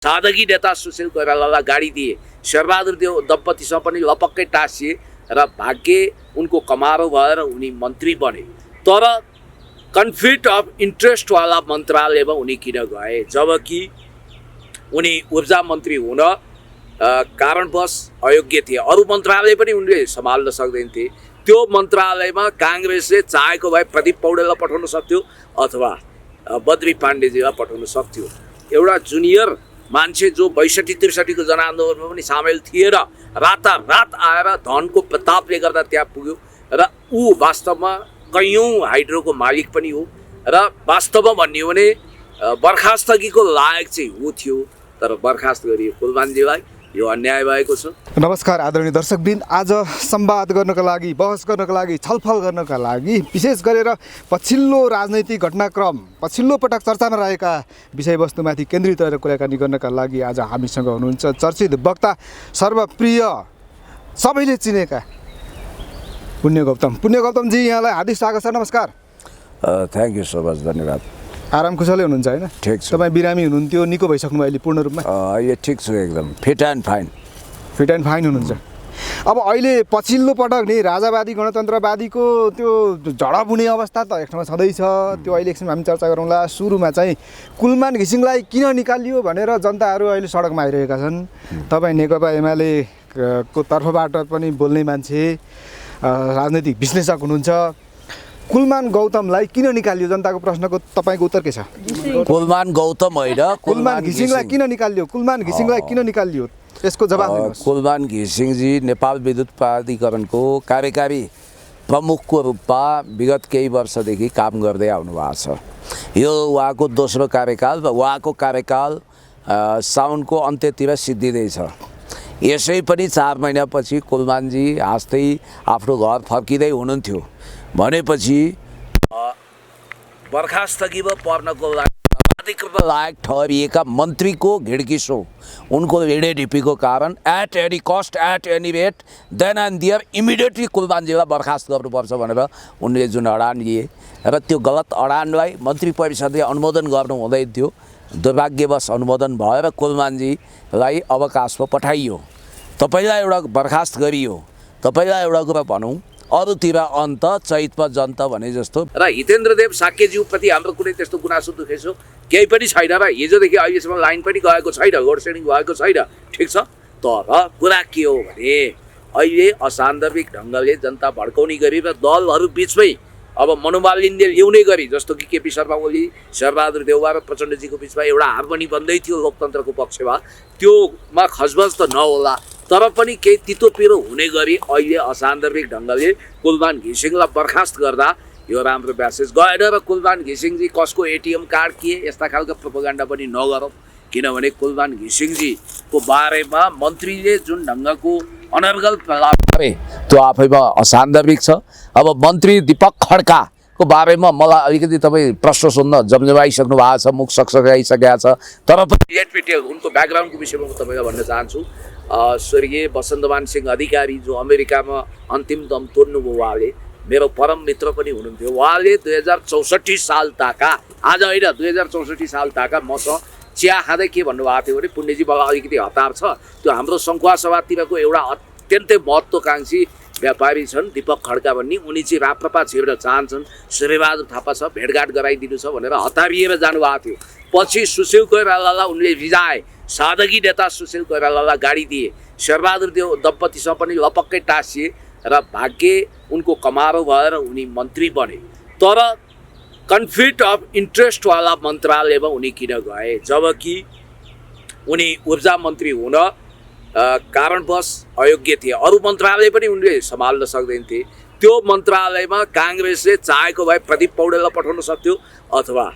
सादगी नेता सुशील कोइरालालाई गाडी दिए, शेरबहादुर देव दम्पतिसँग पनि लपक्कै टाँसिए र भाग्य उनको कमारो भएर उनी मन्त्री बने। तर कन्फ्लिक्ट अफ इन्ट्रेस्टवाला मन्त्रालयमा उनी किन गए, जबकि उनी ऊर्जा मन्त्री हुन कारणवश अयोग्य थिए। अरू मन्त्रालय पनि उनले सम्हाल्न सक्दैनथे। त्यो मन्त्रालयमा काङ्ग्रेसले चाहेको भए प्रदीप पौडेललाई पठाउन सक्थ्यो अथवा बद्री पाण्डेजीलाई पठाउन सक्थ्यो। एउटा जुनियर मान्छे जो 62-63 को जनआन्दोलनमा पनि सामेल थिए र रातारात आएर धनको प्रतापले गर्दा त्यहाँ पुग्यो र ऊ वास्तवमा कैयौँ हाइड्रोको मालिक पनि हो र वास्तवमा भन्ने हो भने बर्खास्तगीको लायक चाहिँ ऊ थियो, तर बर्खास्त गरियो कुलमानजीलाई। यो अन्याय भएको छ। नमस्कार आदरणीय दर्शकवृन्द, आज संवाद गर्नका लागि, बहस गर्नका लागि, छलफल गर्नका लागि विशेष गरेर पछिल्लो राजनैतिक घटनाक्रम, पछिल्लो पटक चर्चामा रहेका विषयवस्तुमाथि केन्द्रित रहेर कुराकानी गर्नका लागि आज हामीसँग हुनुहुन्छ चर्चित वक्ता, सर्वप्रिय, सबैले चिनेका पुण्य गौतम। पुण्य गौतमजी, यहाँलाई हार्दिक स्वागत छ। नमस्कार। थ्याङ्क यू सो मच, धन्यवाद। आराम कुशलै हुनुहुन्छ होइन? ठिक छ। तपाईँ बिरामी हुनुहुन्थ्यो, निको भइसक्नुभयो अहिले पूर्ण रूपमा? यो ठिक छु, एकदम fit and fine. Fit and fine हुनुहुन्छ। अब अहिले पछिल्लो पटक नि राजावादी गणतन्त्रवादीको त्यो झडप हुने अवस्था त एक ठाउँमा छँदैछ। त्यो अहिले एकछिन हामी चर्चा गरौँला। सुरुमा चाहिँ कुलमान घिसिङलाई किन निकालियो भनेर जनताहरू अहिले सडकमा आइरहेका छन्। तपाईँ नेकपा एमाले को तर्फबाट पनि बोल्ने मान्छे, राजनैतिक विश्लेषक हुनुहुन्छ। कुलमान गौतमलाई किन निकालियो, जनताको प्रश्नको तपाईँको उत्तर के छ? कुलमान गौतम होइन, कुलमान घिसिङलाई किन निकालियो, कुलमान घिसिङलाई किन निकालियो, यसको जवाब दिनुहोस्। कुलमान घिसिङजी नेपाल विद्युत प्राधिकरणको कार्यकारी प्रमुखको रूपमा विगत केही वर्षदेखि काम गर्दै आउनु भएको छ। यो उहाँको दोस्रो कार्यकाल र उहाँको कार्यकाल साउनको अन्त्यतिर सिद्धिँदैछ। यसै पनि 4 महिनापछि कुलमानजी हाँस्दै आफ्नो घर फर्किँदै हुनुहुन्थ्यो भनेपछि बर्खास्तगीमा पर्नको लागि लायक ठहरिएका मन्त्रीको घिड्किसो, उनको हिँडेढिपीको कारण at any cost, at any rate, then and there immediately कुलमानजीलाई बर्खास्त गर्नुपर्छ भनेर उनले जुन अडान लिए र त्यो गलत अडानलाई मन्त्री परिषदले अनुमोदन गर्नु हुँदै थियो। दुर्भाग्यवश अनुमोदन भएर कुलमानजीलाई अवकाशमा पठाइयो। तपाईँलाई एउटा बर्खास्त गरियो। तपाईँलाई एउटा कुरा भनौँ, अरूतिर अन्त चैतमा जन्त भने जस्तो। र हितेन्द्र देव साक्यज्यूप्रति हाम्रो कुनै त्यस्तो गुनासो दुखेसो केही पनि छैन र हिजोदेखि अहिलेसम्म लाइन पनि गएको छैन, लोड सेडिङ भएको छैन, ठिक छ। तर कुरा के हो भने अहिले असान्दर्भिक ढङ्गले जनता भड्काउने गरी र दलहरू बिचमै अब मनोमालिन्य ल्याउने गरी, जस्तो कि केपी शर्मा ओली, शेरबहादुर देउवा र प्रचण्डजीको बिचमा एउटा हार्मोनी बन्दै थियो लोकतन्त्रको पक्षमा, त्योमा खजबज त नहोला, तर पनि केही तितो पिरो हुने गरी अहिले असान्दर्भिक ढङ्गले कुलमान घिसिङलाई बर्खास्त गर्दा यो राम्रो म्यासेज गएन। र कुलमान घिसिङजी कसको एटिएम कार्ड के यस्ता खालको प्रोपोगन्डा पनि नगरौँ, किनभने कुलमान घिसिङजीको बारेमा मन्त्रीले जुन ढङ्गको अनर्गल प्रलाप गरे त्यो आफैमा असान्दर्भिक छ। अब मन्त्री दीपक खड्काको बारेमा मलाई अलिकति तपाईँ प्रश्न सोध्न जमजमाइसक्नु भएको छ, मुख सक्सकाइसकेका छ, तर पनि लेट मी टेल उनको ब्याकग्राउन्डको विषयमा म तपाईँलाई भन्न चाहन्छु। स्वर्गीय वसन्तमान सिंह अधिकारी जो अमेरिकामा अन्तिम दम तोड्नुभयो, उहाँले मेरो परम मित्र पनि हुनुहुन्थ्यो। उहाँले 2064 साल ताका, आज होइन 2064 साल ताका मसँग चिया खाँदै के भन्नुभएको थियो भने पुण्यजी मलाई अलिकति हतार छ, त्यो हाम्रो सङ्खुवा सभातिरको एउटा अत्यन्तै महत्त्वकाङ्क्षी व्यापारी छन् दीपक खड्का भन्ने, उनी चाहिँ राप्रपा छिर्न चाहन्छन्, सूर्यबहादुर थापा छ, भेटघाट गराइदिनु छ भनेर हतारिएर जानुभएको थियो। पछि सुशील कोइरालालाई उनले रिजाए, सादगी नेता सुशील कोइरालालाई गाडी दिए, शेरबहादुर देव दम्पतिसँग पनि लपक्कै टाँसिए र भाग्य उनको कमारो भएर उनी मन्त्री बने। तर कन्फ्लिक्ट अफ इन्ट्रेस्टवाला मन्त्रालयमा उनी किन गए, जबकि उनी ऊर्जा मन्त्री हुन कारणवश अयोग्य थिए। अरू मन्त्रालय पनि उनले सम्हाल्न सक्दैनथे। त्यो मन्त्रालयमा काङ्ग्रेसले चाहेको भए प्रदीप पौडेललाई पठाउन सक्थ्यो अथवा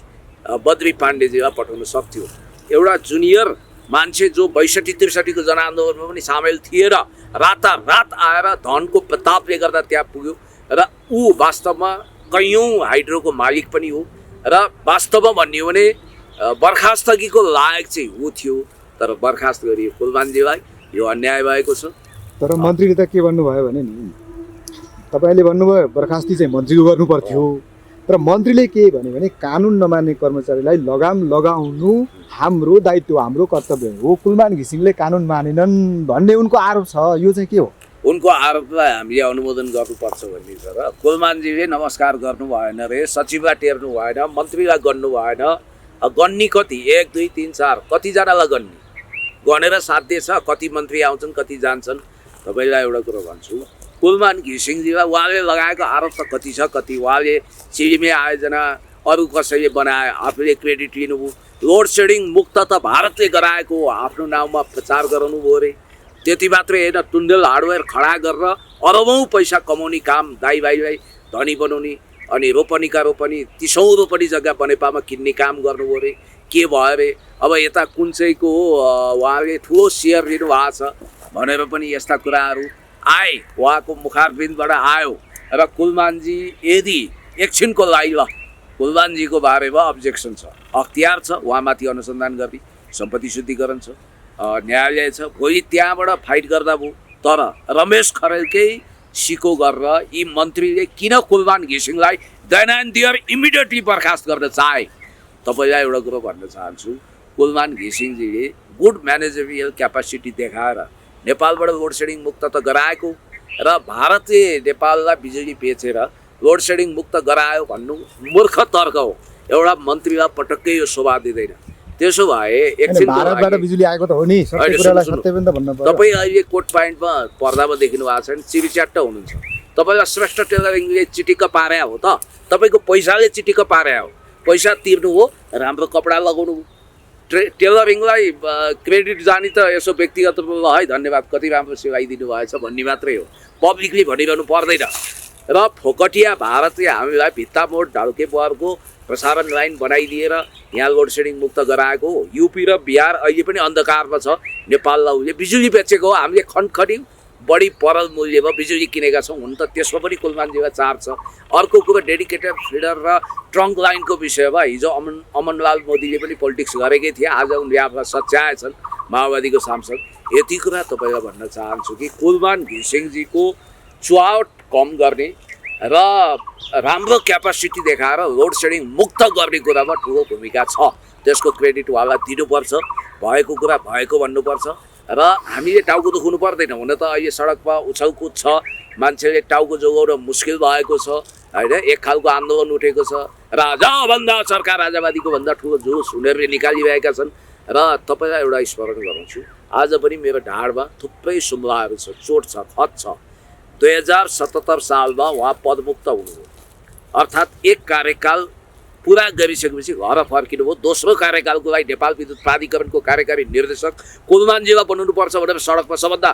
बद्री पाण्डेजीलाई पठाउन सक्थ्यो। एउटा जुनियर मान्छे जो 62-63 को जनआन्दोलनमा पनि सामेल थिए र रातारात आएर धनको प्रतापले गर्दा त्यहाँ पुग्यो र ऊ वास्तवमा कैयौँ हाइड्रोको मालिक पनि हो र वास्तवमा भन्ने हो भने बर्खास्तगीको लायक चाहिँ ऊ थियो, तर बर्खास्त गरियो कुलमानजीलाई। यो अन्याय भएको छ। तर मन्त्रीले त के भन्नुभयो भने नि, तपाईँले भन्नुभयो बर्खास्ती चाहिँ मन्त्रीको गर्नुपर्थ्यो, तर मन्त्रीले के भन्यो भने कानुन नमान्ने कर्मचारीलाई लगाम लगाउनु हाम्रो दायित्व, हाम्रो कर्तव्य हो। कुलमान घिसिङले कानुन मानेनन् भन्ने उनको आरोप छ, यो चाहिँ के हो? उनको आरोपलाई हामीले अनुमोदन गर्नुपर्छ भन्ने छ र कुलमानजीले नमस्कार गर्नु भएन रे, सचिवलाई टेर्नु भएन, मन्त्रीलाई गर्नु भएन। गन्नी कति 1 2 3 4 कतिजनालाई गन्नी गनेर साध्य छ? कति मन्त्री आउँछन् कति जान्छन्? तपाईँलाई एउटा कुरो भन्छु, कुलमान घिसिङजीलाई उहाँले लगाएको आरोप त कति छ कति। उहाँले सिडिमे आयोजना अरू कसैले बनाए, आफूले क्रेडिट लिनुभयो। लोड सेडिङ मुक्त त भारतले गराएको हो, आफ्नो नाउँमा प्रचार गराउनु भयो अरे। त्यति मात्रै होइन, टुन्डेल हार्डवेयर खडा गरेर अरबौँ पैसा कमाउने काम, दाइ भाइलाई धनी बनाउने, अनि रोपनीका रोपनी 30औँ रोपनी जग्गा बनेपामा किन्ने काम गर्नुभयो अरे। के भयो अरे? अब यता कुन चाहिँको उहाँले ठुलो सेयर लिनुभएको छ भनेर पनि यस्ता कुराहरू आए, उहाँको मुखारबिन्दबाट आयो। र कुलमानजी यदि एकछिनको लागि ल कुलमानजीको बारेमा अब्जेक्सन छ, अख्तियार छ उहाँमाथि अनुसन्धान गर्ने, सम्पत्ति शुद्धिकरण छ, न्यायालय छ, भोलि त्यहाँबाट फाइट गर्दा भयो। तर रमेश खरेलकै सिको गरेर यी मन्त्रीले किन कुलमान घिसिङलाई देन एन्ड देयर इमिडिएटली बर्खास्त गर्न चाहे? तपाईँलाई एउटा कुरो भन्न चाहन्छु, कुलमान घिसिङजीले गुड म्यानेजरियल क्यापासिटी देखाएर नेपालबाट लोड सेडिङ मुक्त त गराएको र भारतले नेपाललाई बिजुली बेचेर लोड सेडिङ मुक्त गरायो भन्नु मूर्ख तर्क हो। एउटा मन्त्रीलाई पटक्कै यो शोभा दिँदैन। त्यसो भए एकछिन भारतबाट बिजुली आएको त हो नि, सत्य कुरालाई सत्य पनि त भन्नु पर्यो। तपाईँ अहिले कोट प्यान्टमा पर्दामा देख्नु भएको छ भने चिरिच्याट्ट हुनुहुन्छ। तपाईँलाई श्रेष्ठ टेलरिङले चिटिक्क पारे हो त? तपाईँको पैसाले चिटिक्क पारे हो। पैसा तिर्नु हो, राम्रो कपडा लगाउनु, टेलरिङलाई क्रेडिट जाने त यसो व्यक्तिगत ल है धन्यवाद कति राम्रो सिलाइदिनु भएछ भन्ने मात्रै हो, पब्लिकली भनिरहनु पर्दैन। र फोकटिया भारतले हामीलाई भित्तामोड ढल्के बहरको प्रसारण लाइन बनाइदिएर यहाँ लोड सेडिङ मुक्त गराएको हो। युपी र बिहार अहिले पनि अन्धकारमा छ। नेपाललाई उसले बिजुली बेचेको हो, हामीले खनखनी बढी परल मूल्यमा बिजुली किनेका छौँ। हुन त त्यसमा पनि कुलमानजीलाई चार छ। अर्को कुरो डेडिकेटेड फिडर र ट्रङ्क लाइनको विषयमा हिजो अमनलाल मोदीले पनि पोलिटिक्स गरेकै थिए, आज उनले आफूलाई सच्याएछन् माओवादीको सांसद। यति कुरा तपाईँलाई भन्न चाहन्छु कि कुलमान घिसिङजीको चुहावट कम गर्ने र राम्रो क्यापासिटी देखाएर लोड सेडिङ मुक्त गर्ने कुरामा ठुलो भूमिका छ। त्यसको क्रेडिट उहाँलाई दिनुपर्छ, भएको कुरा भएको भन्नुपर्छ। र हामीले टाउको दुखाउनु पर्दैन। हुन त अहिले सडकमा उछलकुद छ, मान्छेले टाउको जोगाउन मुस्किल भएको छ होइन, एक खालको आन्दोलन उठेको छ। राजाभन्दा सरकार राजावादीको भन्दा ठुलो जोस उनीहरूले निकालिरहेका छन्। र तपाईँलाई एउटा स्मरण गराउँछु, आज पनि मेरो ढाडमा थुप्रै सुम्लाहरू छ, चोट छ, खत छ। 2077 सालमा उहाँ पदमुक्त हुनुभयो, अर्थात् एक कार्यकाल पुरा गरिसकेपछि घर फर्किनुभयो। दोस्रो कार्यकालको लागि नेपाल विद्युत प्राधिकरणको कार्यकारी निर्देशक कुलमानजीलाई बनाउनुपर्छ भनेर सडकमा सबभन्दा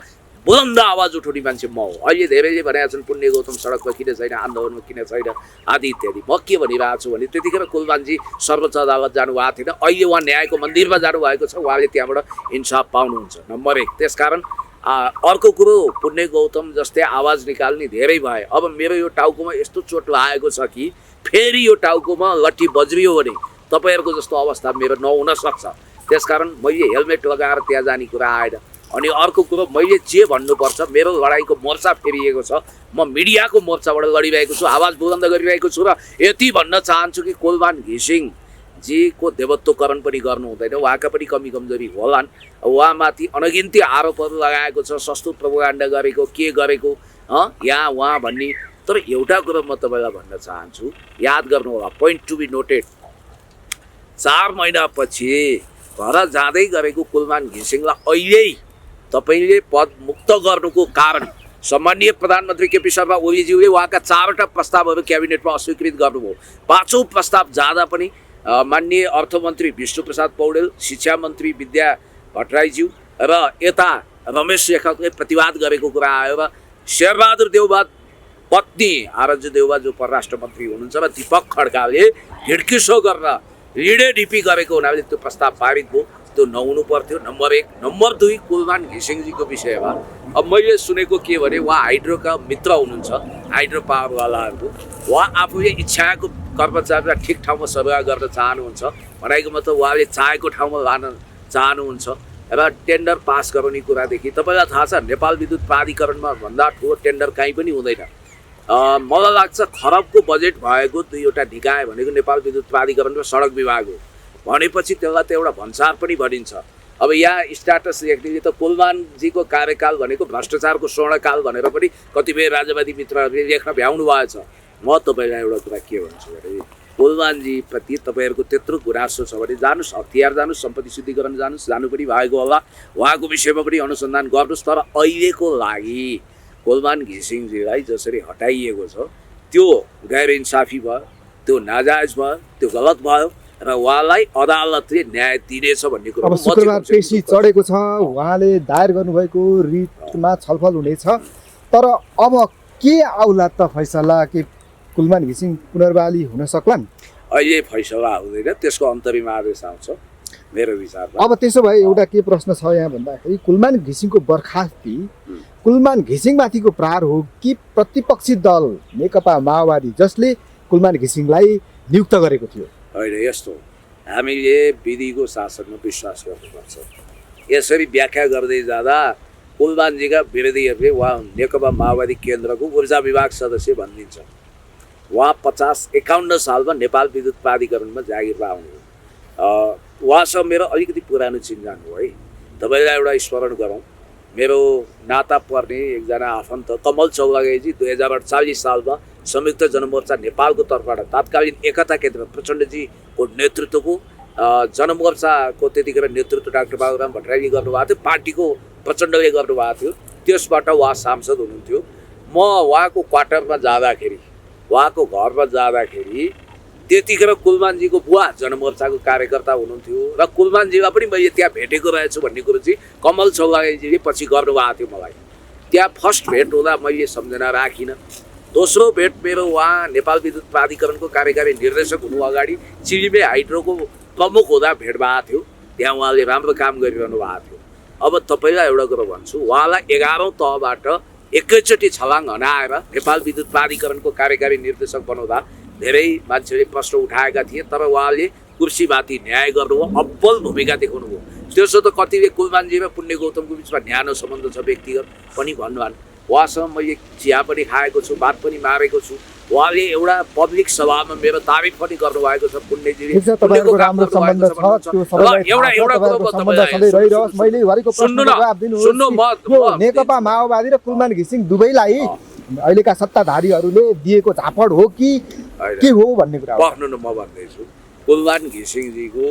बुलन्द आवाज उठाउने मान्छे म हो। अहिले धेरैले भनेका छन् पुण्य गौतम सडकमा किन छैन, आन्दोलनमा किन छैन आदि इत्यादि। म के भनिरहेको छु भने त्यतिखेर कुलमानजी सर्वोच्च अदालत जानुभएको थिएन, अहिले उहाँ न्यायको मन्दिरमा जानुभएको छ, उहाँले त्यहाँबाट इन्साफ पाउनुहुन्छ। नम्बर 1। त्यसकारण अर्को कुरो, पुण्य गौतम जस्तै आवाज निकाल्ने धेरै भए। अब मेरो यो टाउकोमा यस्तो चोट लागेको छ कि फेरि यो टाउकोमा लट्ठी बज्रियो भने तपाईँहरूको जस्तो अवस्था मेरो नहुन सक्छ। त्यसकारण मैले हेलमेट लगाएर त्यहाँ जाने कुरा आएन। अनि अर्को कुरो, मैले जे भन्नुपर्छ, मेरो लडाइँको मोर्चा फेरिएको छ, म मिडियाको मोर्चाबाट लडिरहेको छु, आवाज बुलन्द गरिरहेको छु। र यति भन्न चाहन्छु कि कुलमान घिसिङजीको देवत्वकरण पनि गर्नु हुँदैन, उहाँका पनि कमी कमजोरी होलान्। उहाँमाथि अनगिन्ती आरोपहरू लगाएको छ, सस्तो प्रोपोगन्डा गरेको, के गरेको यहाँ उहाँ भन्ने। तर एउटा कुरो म तपाईँलाई भन्न चाहन्छु, याद गर्नु होला, पोइन्ट टु बी नोटेड। 4 महिनापछि घर जाँदै गरेको कुलमान घिसिङलाई अहिले तपाईँले पद मुक्त गर्नुको कारण सम्माननीय प्रधानमन्त्री केपी शर्मा ओलीज्यूले उहाँका 4वटा प्रस्तावहरू क्याबिनेटमा अस्वीकृत गर्नुभयो। 5औँ प्रस्ताव जाँदा पनि माननीय अर्थमन्त्री विष्णुप्रसाद पौडेल, शिक्षा मन्त्री विद्या भट्टराईज्यू र यता रमेश लेखकले प्रतिवाद गरेको कुरा आयो। र शेरबहादुर देउबा पत्नी आरजु देउबा जो परराष्ट्र मन्त्री हुनुहुन्छ र दीपक खड्काले हिड्किसो गरेर लिडेढिपी गरेको हुनाले त्यो प्रस्ताव पारित भयो। त्यो नहुनु पर्थ्यो, नम्बर 1। नम्बर 2, कुलमान घिसिङजीको विषयमा अब मैले सुनेको के भने उहाँ हाइड्रोका मित्र हुनुहुन्छ, हाइड्रो पावरवालाहरूको। उहाँ आफूले इच्छाको कर्मचारीलाई ठिक ठाउँमा सेवा गर्न चाहनुहुन्छ, भनेको मतलब उहाँले चाहेको ठाउँमा लान चाहनुहुन्छ र टेन्डर पास गराउने कुरादेखि। तपाईँलाई थाहा छ नेपाल विद्युत प्राधिकरणमा भन्दा ठुलो टेन्डर कहीँ पनि हुँदैन। मलाई लाग्छ खरबको बजेट भएको दुईवटा निकाय भनेको नेपाल विद्युत प्राधिकरण र सडक विभाग हो भनेपछि त्यसलाई त एउटा भन्सार पनि भनिन्छ। अब यहाँ स्ट्याटस लेख्नेले त कुलमानजीको कार्यकाल भनेको भ्रष्टाचारको स्वर्णकाल भनेर पनि कतिपय राजवादी मित्रहरूले लेख्न भ्याउनु भएछ। म तपाईँलाई एउटा कुरा के भन्छु भने कुलमानजीप्रति तपाईँहरूको त्यत्रो गुनासो छ भने जानुहोस्, हतियार जानुहोस्, सम्पत्ति शुद्धिकरण जानुहोस्, जानु पनि भएको होला, उहाँको विषयमा पनि अनुसन्धान गर्नुहोस्। तर अहिलेको लागि कुलमान घिसिङजीलाई जसरी हटाइएको छ त्यो गैर इन्साफी भयो, त्यो नाजायज भयो, त्यो गलत भयो र उहाँलाई अदालतले न्याय दिनेछ भन्ने कुरो अब शुक्रबार पेशी चढेको छ, उहाँले दायर गर्नुभएको रिटमा छलफल हुनेछ। तर अब के आउला त फैसला के कुलमान घिसिङ पुनर्बहाली हुन सक्लान्? अहिले फैसला हुँदैन, त्यसको अन्तरिम आदेश आउँछ मेरो विचारमा। अब त्यसो भए एउटा के प्रश्न छ यहाँ भन्दाखेरि कुलमान घिसिङको बर्खास्ती कुलमान घिसिङमाथिको प्रहार हो कि प्रतिपक्षी दल नेकपा माओवादी जसले कुलमान घिसिङलाई नियुक्त गरेको थियो? होइन, यस्तो हामीले विधिको शासनमा विश्वास गर्नुपर्छ। यसरी व्याख्या गर्दै जाँदा कुलमानजीका विरोधीहरूले उहाँ नेकपा माओवादी केन्द्रको ऊर्जा विभाग सदस्य भनिदिन्छ। उहाँ 51 सालमा नेपाल विद्युत प्राधिकरणमा जागिर पाउनु हो। उहाँसँग मेरो अलिकति पुरानो चिन्जान हो है। तपाईँलाई एउटा स्मरण गरौँ, मेरो नाता पर्ने एकजना आफन्त कमल चौलागाईजी 2048 सालमा संयुक्त जनमोर्चा नेपालको तर्फबाट तात्कालीन एकता केन्द्र प्रचण्डजीको नेतृत्वको जनमोर्चाको त्यतिखेर नेतृत्व डाक्टर बाबुराम भट्टराईले गर्नुभएको थियो, पार्टीको प्रचण्डले गर्नुभएको थियो। त्यसबाट उहाँ सांसद हुनुहुन्थ्यो। म उहाँको क्वार्टरमा जाँदाखेरि, उहाँको घरमा जाँदाखेरि त्यतिखेर कुलमानजीको बुवा जनमोर्चाको कार्यकर्ता हुनुहुन्थ्यो र कुलमानजीलाई पनि मैले त्यहाँ भेटेको रहेछु भन्ने कुरो चाहिँ कमल चौलागाईजीले पछि गर्नुभएको थियो। मलाई त्यहाँ फर्स्ट भेट हुँदा मैले सम्झना राखिनँ। दोस्रो भेट मेरो उहाँ नेपाल विद्युत प्राधिकरणको कार्यकारी निर्देशक हुनु अगाडि चिलिमे हाइड्रोको प्रमुख हुँदा भेट भएको थियो। त्यहाँ उहाँले राम्रो काम गरिरहनु भएको थियो। अब तपाईँलाई एउटा कुरो भन्छु, उहाँलाई 11औं तहबाट एकैचोटि छलाङ हनाएर नेपाल विद्युत प्राधिकरणको कार्यकारी निर्देशक बनाउँदा धेरै मान्छेले प्रश्न उठाएका थिए। तर उहाँले कुर्सीमाथि न्याय गर्नुभयो, अब्बल भूमिका देखाउनु भयो। त्यसो त कतिले कुलमानजी र पुण्य गौतमको बिचमा न्यानो सम्बन्ध छ व्यक्तिगत पनि भन्नुभयो। उहाँसँग मैले चिया पनि खाएको छु, बात पनि मारेको छु। उहाँले एउटा पब्लिक सभामा मेरो तारिफ पनि गर्नुभएको छ। पुण्यजीले तपाईँको राम्रो सम्बन्ध छ, त्यो सबैलाई सुन्नु न, नेकपा माओवादी र कुलमान घिसिङ दुवैलाई अहिलेका सत्ताधारीहरूले दिएको झापड हो कि के हो भन्ने कुरा बस्नु न। म भन्दैछु कुलमान घिसिङजीको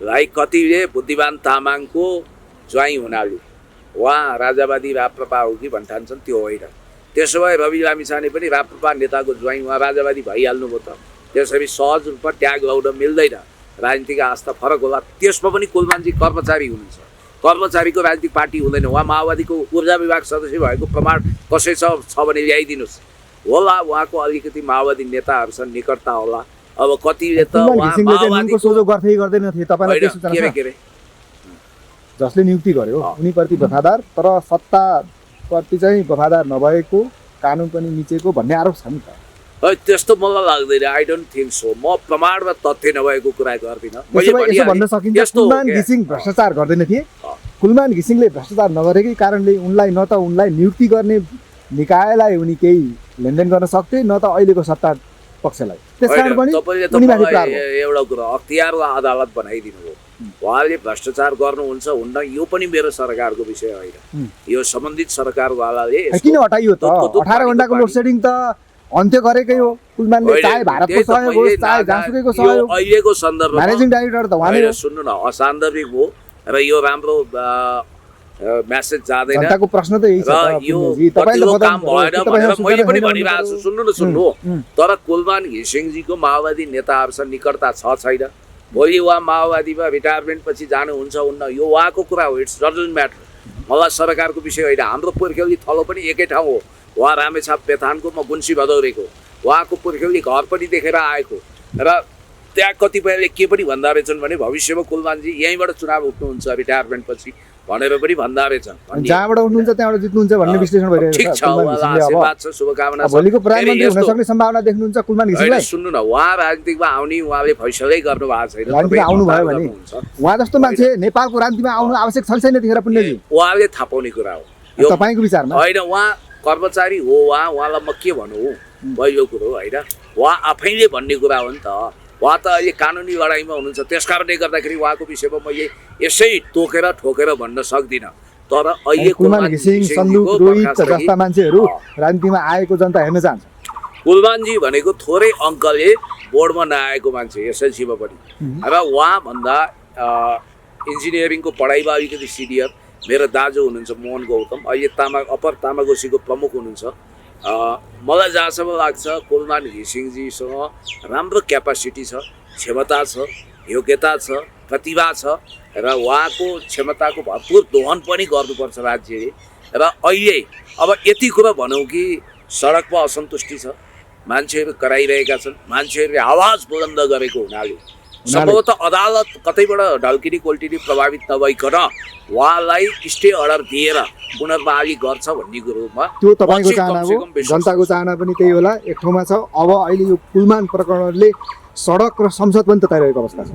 लाई कतिले बुद्धिमान तामाङको ज्वाइँ हुनाले उहाँ राजावादी राप्रपा हो कि भन्ठान्छन्, त्यो होइन। त्यसो भए रवि लामिछाने पनि राप्रपा नेताको ज्वाइँ उहाँ राजावादी भइहाल्नुभयो त। त्यसरी सहज रूपमा ट्याग लगाउन मिल्दैन, राजनीतिक आस्था फरक होला। त्यसमा पनि कुलमानजी कर्मचारी हुनुहुन्छ, कर्मचारीको राजनीतिक पार्टी हुँदैन। उहाँ माओवादीको ऊर्जा विभाग सदस्य भएको प्रमाण कसै छ भने ल्याइदिनुहोस्। होला उहाँको अलिकति माओवादी नेताहरूसँग निकटता होला। अब कतिले त जसले नियुक्ति गर्यो उनीप्रति वफादार तर सत्ताप्रति चाहिँ वफादार नभएको, कानुन पनि मिचेको भन्ने आरोप छ नि त। त्यस्तो मलाई लाग्दैन। I don't think so. म प्रमाणमा तथ्य नभएको कुरा गर्दिनँ। यसो भन्न सकिन्छ कुलमान घिसिङ भ्रष्टाचार गर्दैन थिए। कुलमान घिसिङले भ्रष्टाचार नगरेकै कारणले उनलाई न त उनलाई नियुक्ति गर्ने निकायलाई उनी केही लेनदेन गर्न सक्थे, न त अहिलेको सत्ता पक्षलाई। त्यसकारण पनि एउटा कुरा अख्तियारको अदालत बनाइदिनु हो। उहाँले भ्रष्टाचार गर्नुहुन्छ हुन्न यो पनि मेरो सरकारको विषय होइन, यो सम्बन्धित सरकारवालाले किन हटाइयो त? 18 घण्टाको लोड सेडिङ त अन्त्य गरेकै हो कुलमानले। चाहे भारतको सहयोग होस् चाहे जासुकैको सहयोग, अहिलेको सन्दर्भमा म्यानेजिङ डाइरेक्टर त उहाँले हो। सुन्नु न, असान्दर्भिक हो र यो राम्रो मेसेज जाँदैन। जनताको प्रश्न त यही छ र यो काम भएन भनेर मैले पनि भनिरहेको छु। सुन्नु न, सुन्नु। तर कुलमान घिसिङजीको माओवादी नेताहरूसँग निकटता छ छैन? भोलि उहाँ माओवादीमा रिटायरमेन्ट पछि जानुहुन्छ हुन्न, यो उहाँको कुरा हो। It's doesn't matter. मलाई सरकारको विषय होइन। हाम्रो पुर्ख्यौली थलो पनि एकै ठाउँ हो। उहाँ रामेछाप बेथानको, म गुन्सी भदौरेको। उहाँको पुर्ख्यौली घर पनि देखेर आएको र त्यहाँ कतिपयले के पनि भन्दा रहेछन् भने भविष्यमा कुलमानजी यहीँबाट चुनाव उठ्नुहुन्छ रिटायरमेन्ट पछि भनेर पनि भन्दा रहेछन्। जहाँबाट उठ्नुहुन्छ त्यहाँबाट जित्नुहुन्छ भन्ने विश्लेषण भइरहेको छ। शुभकामना। भोलिको प्रधानमन्त्री हुन सक्ने सम्भावना देख्नुहुन्छ कुलमान घिसिङलाई? सुन्नु न, उहाँ राजनीतिकमा आउने उहाँले फैसलै गर्नु भएको छैन। राजनीतिमा आउनु भयो भने उहाँ जस्तो मान्छे नेपालको राजनीतिमा आउनु आवश्यक छ छैन त्यतिखेर पुण्यजी? उहाँले थाहा पाउने कुरा हो। तपाईँको विचारमा होइन, उहाँ कर्मचारी हो। उहाँलाई म के भनौँ? भयो यो कुरो होइन उहाँ आफैले भन्ने कुरा हो नि त उहाँ त अहिले कानुनी लडाइँमा हुनुहुन्छ त्यस कारणले गर्दाखेरि उहाँको विषयमा मैले यसै तोकेर ठोकेर भन्न सक्दिनँ तर अहिले कुलमान घिसिङ सन्दुक रोहित जस्ता मान्छेहरू राजनीतिमा आएको जनता हेर्न चाहन्छ कुलमानजी भनेको थोरै अङ्कले बोर्डमा नआएको मान्छे एसएलसीमा पनि र उहाँभन्दा इन्जिनियरिङको पढाइमा अलिकति सिनियर मेरो दाजु हुनुहुन्छ मोहन गौतम अहिले अप्पर तामाकोसीको प्रमुख हुनुहुन्छ मलाई जहाँसम्म लाग्छ कुलमान घिसिङजीसँग राम्रो क्यापासिटी छ क्षमता छ योग्यता छ प्रतिभा छ र उहाँको क्षमताको भरपुर दोहन पनि गर्नुपर्छ राज्यले र अहिले अब यति कुरा भनौँ कि सडकमा असन्तुष्टि छ मान्छेहरू कराइरहेका छन् मान्छेहरूले आवाज बुलन्द गरेको हुनाले सम्भवतः अदालत कतैबाट ढल्किने कोल्टिनी प्रभावित नभइकन उहाँलाई स्टे अर्डर दिएर पुनर्बहाली गर्छ भन्ने कुरोमा त्यो तपाईँको चाहना हो जनताको चाहना पनि त्यही होला एक ठाउँमा छ अब अहिले यो कुलमान प्रकरणले सडक र संसद पनि तताइरहेको अवस्था छ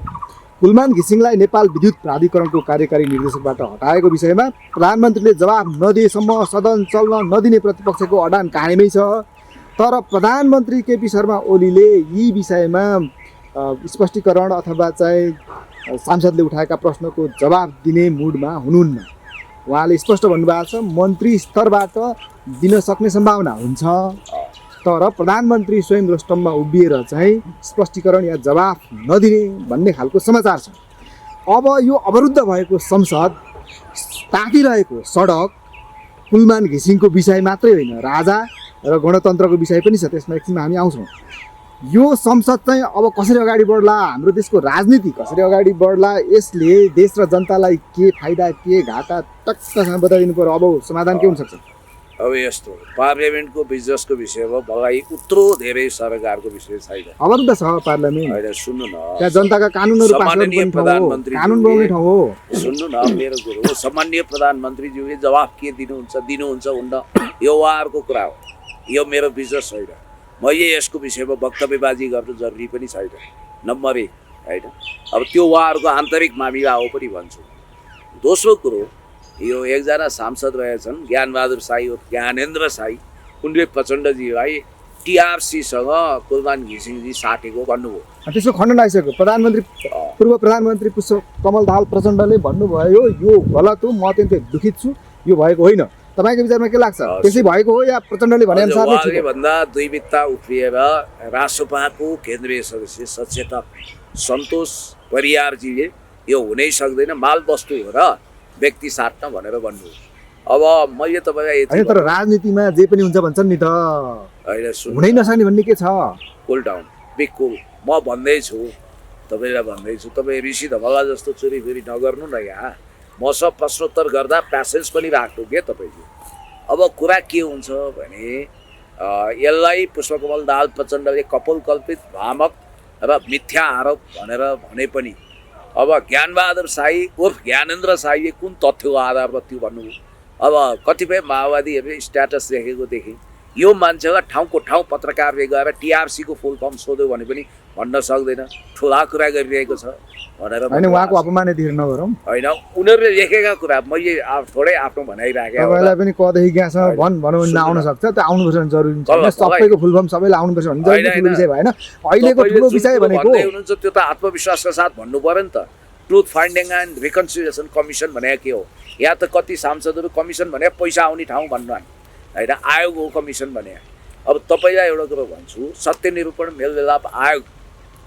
कुलमान घिसिङलाई नेपाल विद्युत प्राधिकरणको कार्यकारी निर्देशकबाट हटाएको विषयमा प्रधानमन्त्रीले जवाफ नदिएसम्म सदन चल्न नदिने प्रतिपक्षको अडान कायमै छ तर प्रधानमन्त्री केपी शर्मा ओलीले यी विषयमा स्पष्टीकरण अथवा चाहिँ सांसदले उठाएका प्रश्नको जवाब दिने मुडमा हुनुहुन्न उहाँले स्पष्ट भन्नुभएको छ मन्त्री स्तरबाट दिन सक्ने सम्भावना हुन्छ तर प्रधानमन्त्री स्वयं रोस्टममा उभिएर चाहिँ स्पष्टीकरण या जवाफ नदिने भन्ने खालको समाचार छ अब यो अवरुद्ध भएको संसद तातिरहेको सडक कुलमान घिसिङको विषय मात्रै होइन राजा र गणतन्त्रको विषय पनि छ त्यसमा एकछिनमा हामी आउँछौँ यो संसद चाहिँ अब कसरी अगाडि बढ्ला हाम्रो देशको राजनीति कसरी अगाडि बढ्ला यसले देश र जनतालाई के फाइदा के घाटा टक्कसँग बताइदिनु पर्यो अब समाधान के हुनसक्छ अब यस्तो पार्लियामेन्टको बिजनेसको विषयमा मलाई उत्रो धेरै सरकारको विषय छैन अवरुद्ध छ पार्लियामेन्ट होइन सुन्नु न त्यहाँ जनताका कानुनहरू पास सम्माननीय गर्ने प्रधानमन्त्री कानुन बनाउने ठाउँ हो सुन्नु न मेरो कुरो सम्माननीय प्रधानमन्त्रीज्यूले जवाफ के दिनुहुन्छ हुन्न यो उहाँहरूको कुरा हो यो मेरो बिजनेस होइन मैले यसको विषयमा वक्तव्यबाजी गर्नु जरुरी पनि छैन नम्बर 1 होइन अब त्यो उहाँहरूको आन्तरिक मामिला हो पनि भन्छु दोस्रो कुरो यो एकजना सांसद रहेछन् ज्ञानबहादुर साई ज्ञानेन्द्र साई उनले प्रचण्डजीलाई टिआरसीसँग कुलमान घिसिङजी साटेको भन्नुभयो त्यसको खण्डन आइसक्यो पूर्व प्रधानमन्त्री पुष्पकमल दाहाल प्रचण्डले भन्नुभयो यो गलत हो म अत्यन्तै दुखित छु यो भएको होइन तपाईको विचारमा के लाग्छ त्यसै भएको हो या प्रचण्डले भने अनुसार उहाँले भन्दा दुई बित्ता उफ्रिएर रासोपाको केन्द्रीय सदस्य सचेतक सन्तोष परियारजीले यो हुनै सक्दैन माल वस्तु हो र व्यक्ति साट्न भनेर भन्नु अब मैले तपाईँलाई होइन तर राजनीतिमा जे पनि हुन्छ भन्छन् नि त होइन हुनै नसक्ने भन्ने के छ कुल डाउन बिग कुल म भन्दैछु तपाईँलाई भन्दैछु तपाईँ ऋषि धमला जस्तो चोरीफेरी नगर्नु न यहाँ म सब प्रश्नोत्तर गर्दा प्यासेज पनि राख्नु के तपाईँले अब कुरा के हुन्छ भने यसलाई पुष्पकमल दाहाल प्रचण्डले कपोलकल्पित भ्रामक र मिथ्या आरोप भनेर भने पनि अब ज्ञानबहादुर साई उर्फ ज्ञानेन्द्र साईले कुन तथ्यको आधारमा त्यो भन्नुभयो अब कतिपय माओवादीहरूले स्ट्याटस देखेको देखेँ यो मान्छेलाई ठाउँको ठाउँ पत्रकारले गएर टिआरसीको फुल फर्म सोध्यो भने पनि भन्न सक्दैन ठुला कुरा गरिरहेको छ भनेर होइन उहाँको अपमान यति नगरौँ होइन उनीहरूले लेखेका कुरा मैले थोरै आफ्नो भनाइराखेँ तपाईँलाई पनि कदेखि यहाँसम्म भन्नु भने आउन सक्छ त्यो आउनुपर्छ भने जरुरी छ सबैको फुल फर्म सबैलाई आउनुपर्छ भने जरुरी ठुलो विषय भएन अहिलेको ठुलो विषय भनेको हुनुहुन्छ त्यो त आत्मविश्वासका साथ भन्नु पर्यो नि त truth finding and reconciliation commission भनेको के हो यहाँ त कति सांसदहरू कमिसन भने पैसा आउने ठाउँ भन्नु होइन आयोग हो कमिसन भने अब तपाईँलाई एउटा कुरो भन्छु सत्य निरूपण मेलमिलाप आयोग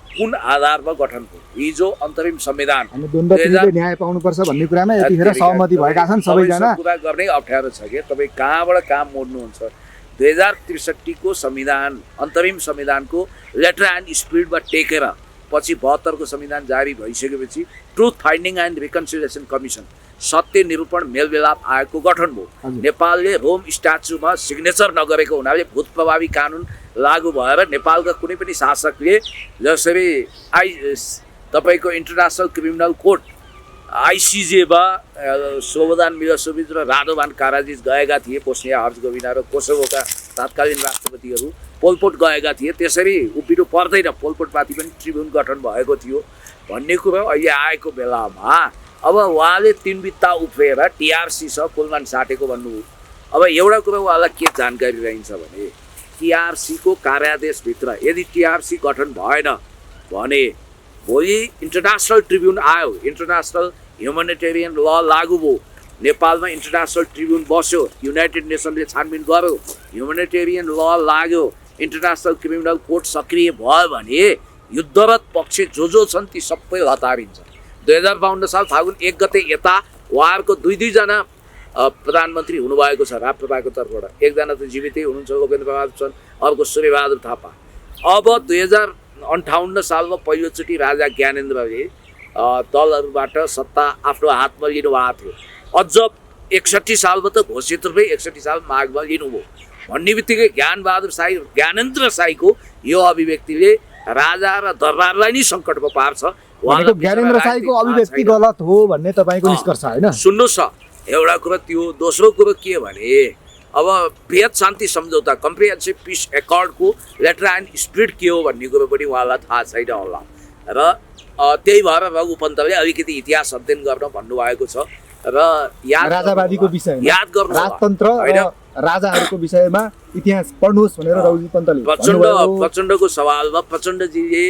कुन आधारमा गठन भयो हिजो अन्तरिम संविधान न्याय पाउनुपर्छ भन्ने कुरामा यतिखेर सहमति भएका छन् सबैजना कुरा गर्ने अप्ठ्यारो छ कि तपाईँ कहाँबाट काम मोड्नुहुन्छ 2063 को संविधान अन्तरिम संविधानको लेटर एन्ड स्पिरिटमा टेकेर पछि 72 को संविधान जारी भइसकेपछि truth finding and reconciliation commission सत्य निरूपण मेलमिलाप आयोगको गठन भयो नेपालले रोम स्ट्याचुमा सिग्नेचर नगरेको हुनाले भूत प्रभावी कानुन लागू भएर नेपालका कुनै पनि शासकले जसरी तपाईँको इन्टरनेसनल क्रिमिनल कोर्ट आइसिजेमा स्लोबोदान मिलोसेभिच र राडोभान काराजिच गएका थिए बोस्निया हर्जगोभिना र कोसोभोका तत्कालीन राष्ट्रपतिहरू पोलपोट गएका थिए त्यसरी उभिनु पर्दैन पोलपोटमाथि पनि ट्रिब्युन गठन भएको थियो भन्ने कुरो अहिले आएको बेलामा अब उहाँले 3 बित्ता उफ्रेर टिआरसी छ कुलमान साटेको भन्नुभयो अब एउटा कुरो उहाँलाई के जानकारी रहन्छ भने टिआरसीको कार्यादेशभित्र यदि टिआरसी गठन भएन भने भोलि इन्टरनेसनल ट्रिब्युन आयो, इन्टरनेसनल ह्युमनिटेरियन ल लागू भयो, नेपालमा इन्टरनेसनल ट्रिब्युन बस्यो, युनाइटेड नेसनले छानबिन गर्यो, ह्युमनिटेरियन ल लाग्यो, इन्टरनेसनल क्रिमिनल कोर्ट सक्रिय भयो भने युद्धरत पक्ष जो छन् ती सबै हतारिन्छ। 2052 साल फागुन 1 गते यता उहाँहरूको दुई जना प्रधानमन्त्री हुनुभएको छ राप्रपाको तर्फबाट। एकजना त जीवितै हुनुहुन्छ, लोकेन्द्र बहादुर छन्, अर्को सूर्यबहादुर थापा। अब 2058 सालमा पहिलोचोटि राजा ज्ञानेन्द्रले दलहरूबाट सत्ता आफ्नो हातमा लिनुभएको थियो। अझ 61 सालमा त घोषित रूपमै 61 साल माघमा लिनुभयो भन्ने बित्तिकै ज्ञानेन्द्र शाहीको यो अभिव्यक्तिले राजा र दरबारलाई नै सङ्कटमा पार्छ। ज्ञानेन्द्र शाहीको अभिव्यक्ति गलत हो भन्ने तपाईँको निष्कर्ष होइन? सुन्नुहोस् न, एउटा कुरो त्यो, दोस्रो कुरो के भने अब वृहत शान्ति सम्झौता कम्प्रिहेन्सिभ पिस एकर्डको लेटर एन्ड स्पिरिट के हो भन्ने कुरो पनि उहाँलाई थाहा छैन होला र त्यही भएर रघु पन्तले अलिकति इतिहास अध्ययन गर्न भन्नुभएको छ र राजावादीको विषयमा याद गर्नु, राजतन्त्र र राजाहरूको विषयमा इतिहास पढ्नुहोस् भनेर रघु पन्तले प्रचण्डको सवालमा प्रचण्डजीले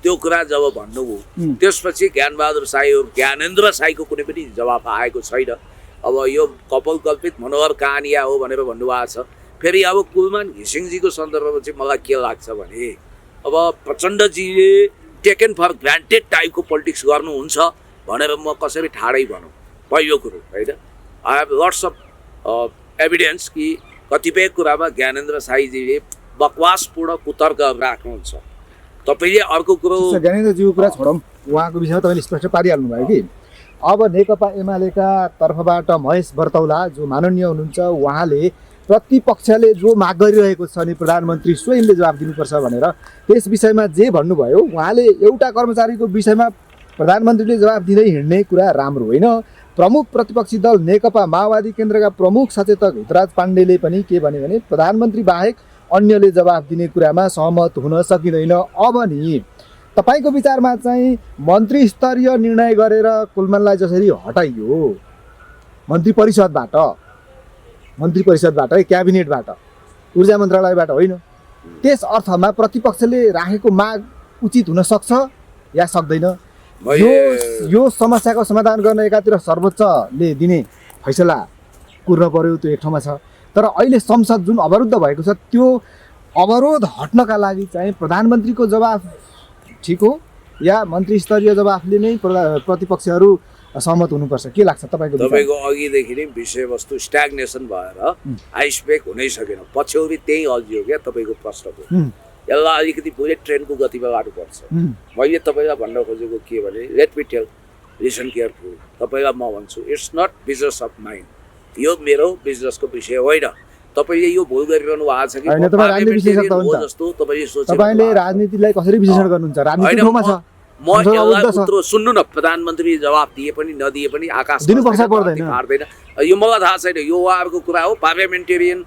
त्यो कुरा जब भन्नुभयो त्यसपछि ज्ञानबहादुर शाही ज्ञानेन्द्र शाहीको कुनै पनि जवाफ आएको छैन। अब यो कल्पित मनोहर कहानिया हो भनेर भन्नुभएको छ। फेरि अब कुलमान घिसिङजीको सन्दर्भमा चाहिँ मलाई के लाग्छ भने अब प्रचण्डजीले टेकन फर ग्रान्टेड टाइपको पोलिटिक्स गर्नुहुन्छ भनेर म कसरी ठाडै भनौँ। पहिलो कुरो होइन, I have lots of evidence कि कतिपय कुरामा ज्ञानेन्द्र शाहीजीले बकवासपूर्ण कुतर्क राख्नुहुन्छ। तपाईँले अर्को कुरो ज्ञानेन्द्रजीको कुरा छोडौँ, उहाँको विषयमा तपाईँले स्पष्ट पारिहाल्नु भयो कि अब नेकपा एमालेका तर्फबाट महेश बर्तौला जो माननीय हुनुहुन्छ उहाँले प्रतिपक्षले जो माग गरिरहेको छ नि प्रधानमन्त्री स्वयंले जवाफ दिनुपर्छ भनेर त्यस विषयमा जे भन्नुभयो उहाँले एउटा कर्मचारीको विषयमा प्रधानमन्त्रीले जवाफ दिँदै हिँड्ने कुरा राम्रो होइन। प्रमुख प्रतिपक्षी दल नेकपा माओवादी केन्द्रका प्रमुख सचेतक हितराज पाण्डेले पनि के भने प्रधानमन्त्री बाहेक अन्यले जवाफ दिने कुरामा सहमत हुन सकिँदैन। अब नि तपाईँको विचारमा चाहिँ मन्त्री स्तरीय निर्णय गरेर कुलमानलाई जसरी हटाइयो मन्त्री परिषदबाट क्याबिनेटबाट ऊर्जा मन्त्रालयबाट होइन, त्यस अर्थमा प्रतिपक्षले राखेको माग उचित हुन सक्छ या सक्दैन? यो समस्याको समाधान गर्न एकातिर सर्वोच्चले दिने फैसला कुर्न पर्यो, त्यो एक ठाउँमा छ। तर अहिले संसद जुन अवरुद्ध भएको छ त्यो अवरोध हट्नका लागि चाहिँ प्रधानमन्त्रीको जवाफ ठिक हो या मन्त्री स्तरीय जवाफले नै प्रतिपक्षहरू सहमत हुनुपर्छ? के लाग्छ तपाईँको? अघिदेखि नै विषयवस्तु स्ट्याग्नेसन भएर आइसब्रेक हुनै सकेन, पछ्यौरी त्यही अल्झियो क्या तपाईँको प्रश्नको। यसलाई अलिकति बुलेट ट्रेनको गतिमा लानुपर्छ। मैले तपाईँलाई भन्न खोजेको के भने let me tell, listen careful, तपाईँलाई म भन्छु it's not business of mind, यो मेरो बिजनेसको विषय होइन। तपाईँले यो भुल गरिरहनु भएको छ कि तपाईँले राजनीतिलाई कसरी विश्लेषण गर्नुहुन्छ? राजनीति ठाउँमा छ, म यसलाई सुन्नु न, प्रधानमन्त्री जवाफ दिए पनि नदिए पनि आकाश दिनुपर्छ पर्दैन यो मलाई थाहा छैन, यो उहाँहरूको कुरा हो। पार्लियामेन्टेरियन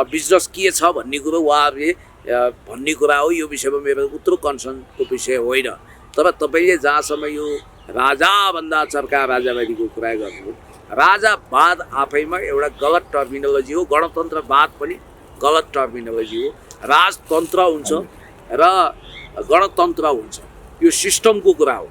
बिजनेस के छ भन्ने कुरो उहाँहरूले भन्ने कुरा हो, यो विषयमा मेरो उत्रो कन्सर्नको विषय होइन। तर तपाईँले जहाँसम्म यो राजाभन्दा चर्का राजावादीको कुरा गर्नु, राजावाद आफैमा एउटा गलत टर्मिनोलोजी हो, गणतन्त्रवाद पनि गलत टर्मिनोलोजी हो। राजतन्त्र हुन्छ र गणतन्त्र हुन्छ, यो सिस्टमको कुरा हो।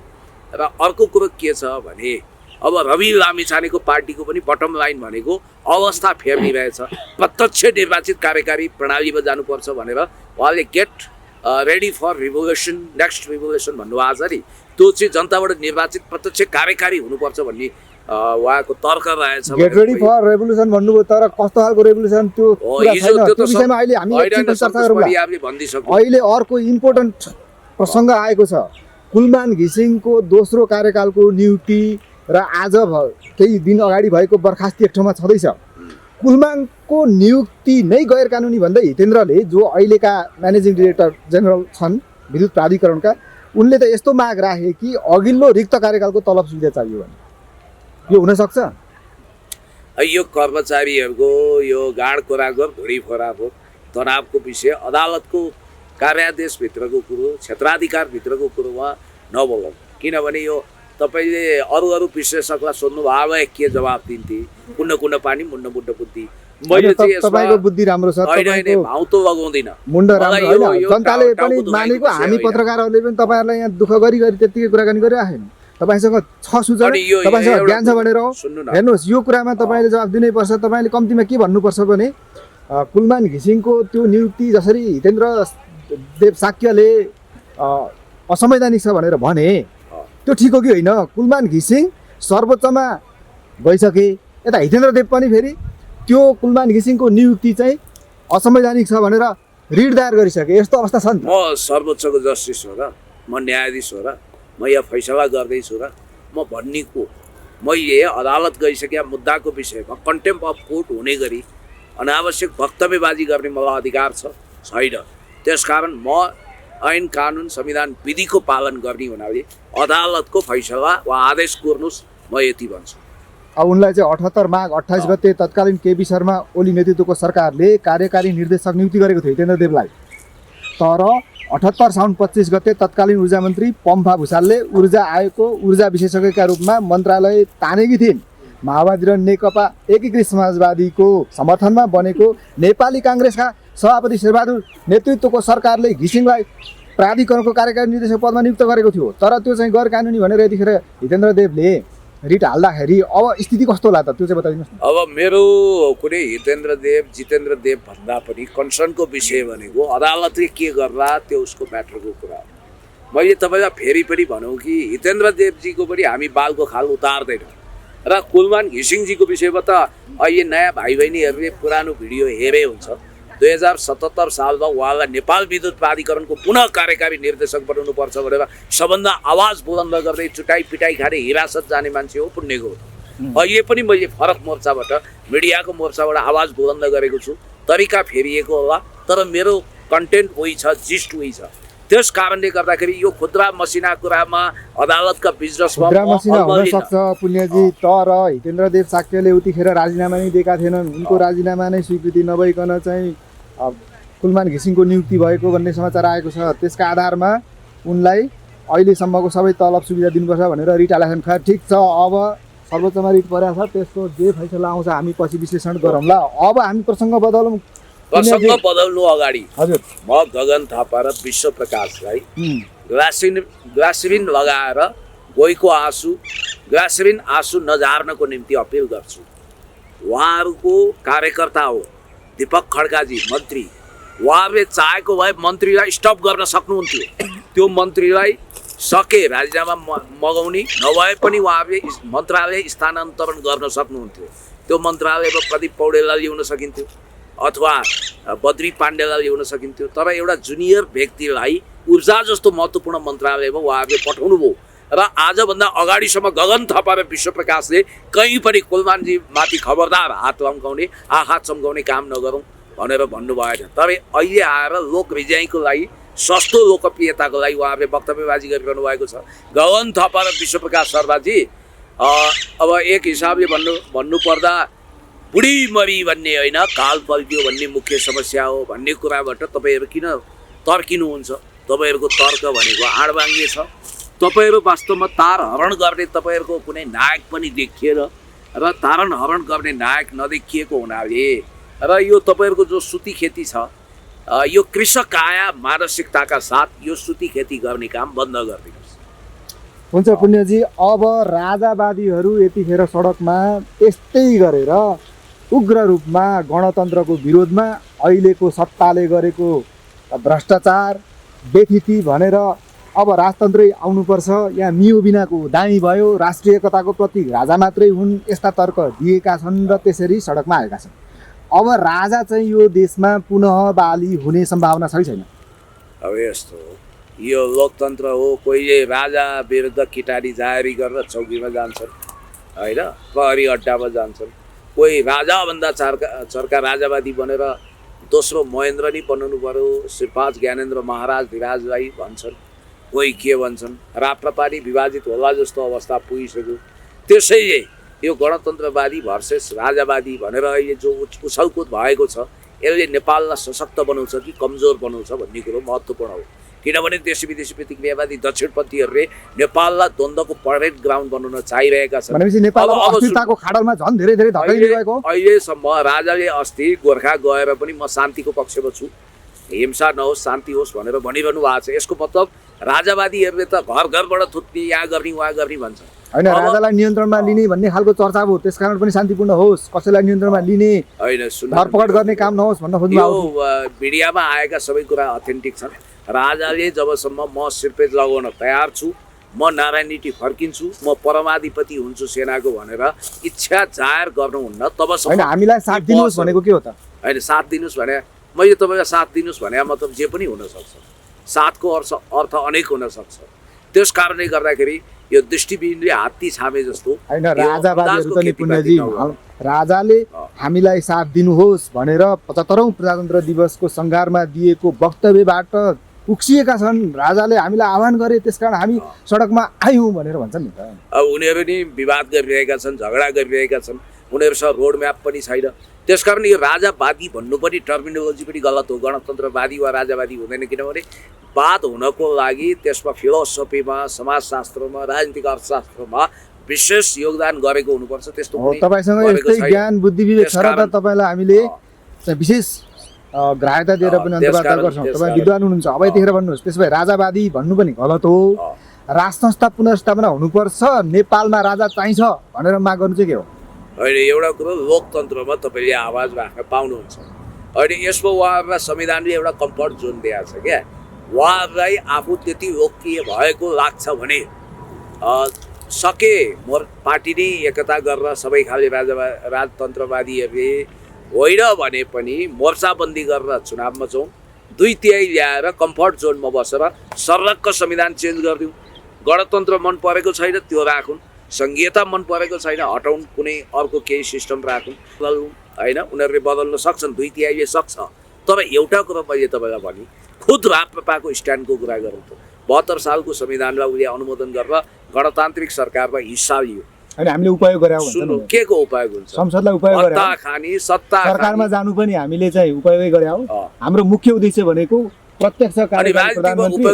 र अर्को कुरो के छ भने अब रवि लामिछानेको पार्टीको पनि बटम लाइन भनेको अवस्था फेरिरहेछ, प्रत्यक्ष निर्वाचित कार्यकारी प्रणालीमा जानुपर्छ भनेर उहाँले get ready for revolution, next revolution भन्नुभएको छ नि, त्यो चाहिँ जनताबाट निर्वाचित प्रत्यक्ष कार्यकारी हुनुपर्छ भन्ने उहाँको तर्क रहेछ। गेट रेडी फर रेभोल्युसन भन्नुभयो, तर कस्तो खालको रेभोल्युसन त्यो विषयमा अहिले हामी चर्चा गरौँ। अहिले अर्को इम्पोर्टेन्ट प्रसङ्ग आएको छ, कुलमान घिसिङको दोस्रो कार्यकालको नियुक्ति र आज केही दिन अगाडि भएको बर्खास्ती एक ठाउँमा छँदैछ। कुलमानको नियुक्ति नै गैर कानुनी भन्दै हितेन्द्रले जो अहिलेका म्यानेजिङ डिरेक्टर जेनरल छन् विद्युत प्राधिकरणका, उनले त यस्तो माग राखे कि अघिल्लो रिक्त कार्यकालको तलब सुविधा चाहियो भने यो हुनसक्छ? यो कर्मचारीहरूको यो गाड खोराको धुरी खोराको तनावको विषय अदालतको कार्यादेशभित्रको कुरो, क्षेत्राधिकारभित्रको कुरोमा नबोलौँ, किनभने यो तपाईँले अरू विश्लेषकलाई सोध्नुभयो भए के जवाब दिन्थे? कुन्न कुन्न पानी मुन्न मुन्न बुद्धि। मैले चाहिँ तपाईको बुद्धि राम्रो छ, होइन भाउ त लगाउँदिनँ, मुण्ड राम्रो होइन। जनताले पनि मानेको, हामी पत्रकारहरूले पनि तपाईँहरूलाई यहाँ दुःख गरी त्यतिकै कुराकानी गरिराखेन। तपाईँसँग छ सूचना, तपाईँसँग ज्ञान छ भनेर हो। हेर्नुहोस्, यो कुरामा तपाईँले जवाब दिनैपर्छ। तपाईँले कम्तीमा के भन्नुपर्छ भने कुलमान घिसिङको त्यो नियुक्ति जसरी हितेन्द्र देव साक्यले असंवैधानिक छ भनेर भने त्यो ठिक हो कि होइन? कुलमान घिसिङ सर्वोच्चमा गइसके, यता हितेन्द्र देव पनि फेरि त्यो कुलमान घिसिङको नियुक्ति चाहिँ असंवैधानिक छ भनेर रिट दायर गरिसके। यस्तो अवस्था छ नि। म सर्वोच्चको जस्टिस हो र, म न्यायाधीश हो र, म यहाँ फैसला गर्दैछु र, म भन्ने को मैले अदालत गइसकेका मुद्दाको विषयमा कन्टेम्प अफ कोर्ट हुने गरी अनावश्यक वक्तव्यबाजी गर्ने मलाई अधिकार छैन। त्यसकारण म ऐन कानुन संविधान विधिको पालन गर्ने हुनाले अदालतको फैसला वा आदेश कोर्नुहोस्, म यति भन्छु। अब उनलाई चाहिँ 78 माघ 28 गते तत्कालीन केबी शर्मा ओली नेतृत्वको सरकारले कार्यकारी निर्देशक नियुक्ति गरेको थियो हितेन्द्र देवलाई। तर 78 साउन 25 गते तत्कालीन ऊर्जा मन्त्री पम्फा भुसालले ऊर्जा आयोगको ऊर्जा विशेषज्ञका रूपमा मन्त्रालय तानेकी थिइन्। माओवादी र नेकपा एकीकृत समाजवादीको समर्थनमा बनेको नेपाली काङ्ग्रेसका सभापति शेरबहादुर नेतृत्वको सरकारले घिसिङलाई प्राधिकरणको कार्यकारी निर्देशक पदमा नियुक्त गरेको थियो। तर त्यो चाहिँ गैर कानुनी भनेर यतिखेर हितेन्द्र देवले रिट हाल्दाखेरि अब स्थिति कस्तो होला त, त्यो चाहिँ बताइदिनुहोस् न। अब मेरो कुनै हितेन्द्र देव जितेन्द्र देव भन्दा पनि कन्सर्नको विषय भनेको अदालतले के गर्ला त्यो उसको म्याटरको कुरा हो। मैले तपाईँलाई फेरि पनि भनौँ कि हितेन्द्र देवजीको पनि हामी बालको खाल उतार्दैनौँ र कुलमान घिसिङजीको विषयमा त अहिले नयाँ भाइ बहिनीहरूले पुरानो भिडियो हेरे हुन्छ। 2077 सालमा उहाँलाई नेपाल विद्युत प्राधिकरणको पुनः कार्यकारी निर्देशक बनाउनुपर्छ भनेर सबभन्दा आवाज बुलन्द गर्दै चुटाइ पिटाइ खाने हिरासत जाने मान्छे हो, पुण्यको हो। अहिले पनि मैले फरक मोर्चाबाट मिडियाको मोर्चाबाट आवाज बुलन्द गरेको छु। तरिका फेरिएको होला तर मेरो कन्टेन्ट उही छ, जिस्ट उही छ। त्यस कारणले गर्दाखेरि यो खुद्रा मसिना कुरामा अदालतका बिजनेसमा हुन सक्छ पुण्यजी। तर हितेन्द्र देव साक्यले उतिखेर राजीनामा नै दिएका थिएनन्। उनको राजीनामा नै स्वीकृति नभइकन चाहिँ कुलमान घिसिङको नियुक्ति भएको भन्ने समाचार आएको छ। त्यसका आधारमा उनलाई अहिलेसम्मको सबै तलब सुविधा दिनुपर्छ भनेर रिट हालेका छन्। खैर ठिक छ, अब सर्वोच्चमा रिट परेको छ, त्यसको जे फैसला आउँछ हामी पछि विश्लेषण गरौँला। अब हामी प्रसङ्ग बदलौँ। प्रसङ्ग बदल्नु अगाडि हजुर, म गगन थापा र विश्व प्रकाशलाई ग्लासिरिन लगाएर गोइको ग्लासिरिन आँसु नझार्नको निम्ति अपिल गर्छु। उहाँहरूको कार्यकर्ता हो दीपक खड्काजी मन्त्री, उहाँहरूले चाहेको भए मन्त्रीलाई स्टप गर्न सक्नुहुन्थ्यो। त्यो मन्त्रीलाई सके राजीनामा मगाउने, नभए पनि उहाँहरूले मन्त्रालय स्थानान्तरण गर्न सक्नुहुन्थ्यो। त्यो मन्त्रालयमा प्रदीप पौडेललाई ल्याउन सकिन्थ्यो अथवा बद्री पाण्डेलाई ल्याउन सकिन्थ्यो। तर एउटा जुनियर व्यक्तिलाई ऊर्जा जस्तो महत्त्वपूर्ण मन्त्रालयमा उहाँहरूले पठाउनु भयो र आजभन्दा अगाडिसम्म गगन थापा र विश्व प्रकाशले कहीँ पनि कुलमानजी माथि खबरदार हात लम्काउने आँखा चम्काउने काम नगरौँ भनेर भन्नु भएन। तर अहिले आएर लोक रिजाइको लागि, सस्तो लोकप्रियताको लागि उहाँहरूले वक्तव्यबाजी गरिरहनु भएको छ। गगन थापा र विश्व प्रकाश शर्माजी अब एक हिसाबले भन्नुपर्दा बुढी मरी भन्ने होइन, काल पल्टियो भन्ने मुख्य समस्या हो भन्ने कुराबाट तपाईँहरू किन तर्किनुहुन्छ? तपाईँहरूको तर्क भनेको आडबाङ्गे छ। तपाईँहरू वास्तवमा तार हरण गर्ने तपाईँहरूको कुनै नायक पनि देखिएन र तारण हरण गर्ने नायक नदेखिएको हुनाले र यो तपाईँहरूको जो सुती खेती छ, यो कृषक आया मानसिकताका साथ यो सुती खेती गर्ने काम बन्द गरिदिनुहोस्। हुन्छ पुण्यजी। अब राजावादीहरू यतिखेर सडकमा यस्तै गरेर उग्र रूपमा गणतन्त्रको विरोधमा अहिलेको सत्ताले गरेको भ्रष्टाचार बेथिति भनेर अब राजतन्त्रै आउनुपर्छ, यहाँ मियो बिनाको दामी भयो, राष्ट्रिय एकताको प्रतीक राजा मात्रै हुन्, यस्ता तर्क दिएका छन् र त्यसरी सडकमा आएका छन्। अब राजा चाहिँ यो देशमा पुनः बाली हुने सम्भावना छ कि छैन? अब यस्तो हो, यो लोकतन्त्र हो। कोहीले राजा विरुद्ध किटारी जाहेरी गरेर चौकीमा जान्छन् होइन, प्रहरी अड्डामा जान्छन्। कोही राजाभन्दा चर्का राजावादी बनेर दोस्रो महेन्द्र नै बनाउनु पर्यो, श्रीपाद ज्ञानेन्द्र महाराज धिराजलाई भन्छन्, कोही के भन्छन्। राप्रपारी विभाजित होला जस्तो अवस्था पुगिसक्यो। त्यसैले यो गणतन्त्रवादी भर्सेस राजावादी भनेर अहिले जो उछलकुद भएको छ, यसले नेपाललाई सशक्त बनाउँछ कि कमजोर बनाउँछ भन्ने कुरो महत्त्वपूर्ण हो। किनभने देशी विदेशी प्रतिक्रियावादी दक्षिणपन्थीहरूले नेपाललाई द्वन्द्वको परेड ग्राउन्ड बनाउन चाहिरहेका छन्। भनेपछि नेपाल अस्थिरताको खाडलमा झन् धेरै धेरै धकेलिएको हो। अहिलेसम्म राजाले अस्ति गोर्खा गएर पनि म शान्तिको पक्षमा छु, हिंसा नहोस् शान्ति होस् भनेर भनिरहनु भएको छ। यसको मतलब राजावादीहरूले त घर घरबाट थुत्ने, यहाँ गर्ने उहाँ गर्ने भन्छ। होइन, राजालाई नियन्त्रणमा लिने भन्ने खालको चर्चा हो, त्यसकारण पनि शान्तिपूर्ण होस्, कसैलाई नियन्त्रणमा लिने होइन धरपकड गर्ने काम नहोस् भन्न खोज्नु यो मिडियामा आएका सबै कुरा अथेन्टिक छन्। राजाले जबसम्म म सिरपेज लगाउन तयार छु, म नारायणनीति फर्किन्छु, म परमाधिपति हुन्छु सेनाको भनेर इच्छा जाहेर गर्नुहुन्न तबसम्म। होइन, हामीलाई साथ दिनुहोस् भनेको के हो त? होइन, साथ दिनुहोस् भने मैले तपाईँलाई साथ दिनुहोस् भने मतलब जे पनि हुनसक्छ। साथको अर्थ अनेक हुनसक्छ। त्यस कारणले गर्दाखेरि यो दृष्टिबिनले हात्ती छामे जस्तो होइन, राजावादीहरू त नि पुण्यजी, राजाले हामीलाई साथ दिनुहोस् भनेर 75औं प्रजातन्त्र दिवसको सङ्घारमा दिएको वक्तव्यबाट उक्सिएका छन्। राजाले हामीलाई आह्वान गरे, त्यसकारण हामी सडकमा आयौँ भनेर भन्छन् नि त। अब उनीहरू नि विवाद गरिरहेका छन्, झगडा गरिरहेका छन्, उनीहरूसँग रोड म्याप पनि छैन। त्यसकारण यो राजावादी भन्नु पनि टर्मिनोलोजी पनि गलत हो। गणतन्त्रवादी वा राजावादी हुँदैन, किनभने वाद हुनको लागि त्यसमा फिलोसफीमा, समाजशास्त्रमा, राजनीतिक अर्थशास्त्रमा विशेष योगदान गरेको हुनुपर्छ। त्यस्तो तपाईँसँग यस्तै ज्ञान बुद्धि विवेक छ र त तपाईँलाई हामीले विशेष ग्राह्यता दिएर पनि अन्तर्वार्ता गर्छौँ। तपाईँ विद्वान हुनुहुन्छ, अब यतिखेर भन्नुहोस्, त्यसो भए राजावादी भन्नु पनि गलत हो। राज संस्था पुनर्स्थापना हुनुपर्छ, नेपालमा राजा चाहिन्छ भनेर माग गर्नु चाहिँ के हो? होइन, एउटा कुरो लोकतन्त्रमा तपाईँले आवाज राख्न पाउनुहुन्छ। अहिले यसमा उहाँहरूलाई संविधानले एउटा कम्फर्ट जोन दिएको छ क्या। उहाँहरूलाई आफू त्यति लोकप्रिय भएको लाग्छ भने सके मोर पार्टी नै एकता गरेर सबै खाले राजतन्त्रवादीहरूले होइन भने पनि मोर्चाबन्दी गरेर चुनावमा जाउँ, 2/3 ल्याएर कम्फर्ट जोनमा बसेर सर्लक्क संविधान चेन्ज गरिदिउँ। गणतन्त्र मन परेको छैन त्यो राखौँ, सङ्घीयता मन परेको छैन हटाउन्, कुनै अर्को केही सिस्टम राखौँ, बदलौँ। होइन, उनीहरूले बदल्न सक्छन्, 2/3 सक्छ। तर एउटा कुरो मैले तपाईँलाई भने, खुद राप्रपाको स्ट्यान्डको कुरा गरौँ त। 72 सालको संविधानलाई उसले अनुमोदन गरेर गणतान्त्रिक सरकारमा हिस्सा लियो। अनि हामीले उपयोग गरे हो सुन्नु, के को उपयोग हुन्छ? संसदलाई उपयोग गरे, सत्ता सरकारमा जानु पनि हामीले चाहिँ उपयोगै गरे हो। हाम्रो मुख्य उद्देश्य भनेको प्रत्यक्ष प्रधानमन्त्री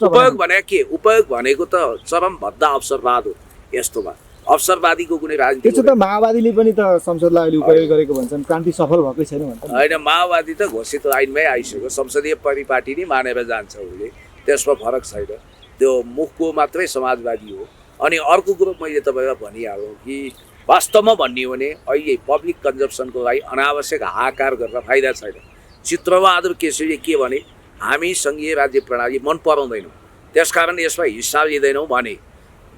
उपयोग भने के? उपयोग भनेको त चरम भद्दा अवसरवाद हो। यस्तोमा अवसरवादीको कुनै राजनीति त्यसो त माओवादीले पनि त संसदलाई अहिले उपयोग गरेको भन्छन्, क्रान्ति सफल भएकै छैन भन्छन्। होइन, माओवादी त घोषित लाइनमै आइसक्यो, संसदीय परिपाटी नै मानेर जान्छ उसले, त्यसमा फरक छैन। त्यो मुखको मात्रै समाजवादी हो। अनि अर्को कुरो मैले तपाईँलाई भनिहालेँ कि वास्तवमा भन्ने हो भने अहिले पब्लिक कन्जम्सनको लागि अनावश्यक हाहाकार गरेर फाइदा छैन। चित्रबहादुर केशरीले के भने, हामी सङ्घीय राज्य प्रणाली मन पराउँदैनौँ, त्यसकारण यसमा हिस्सा लिँदैनौँ भने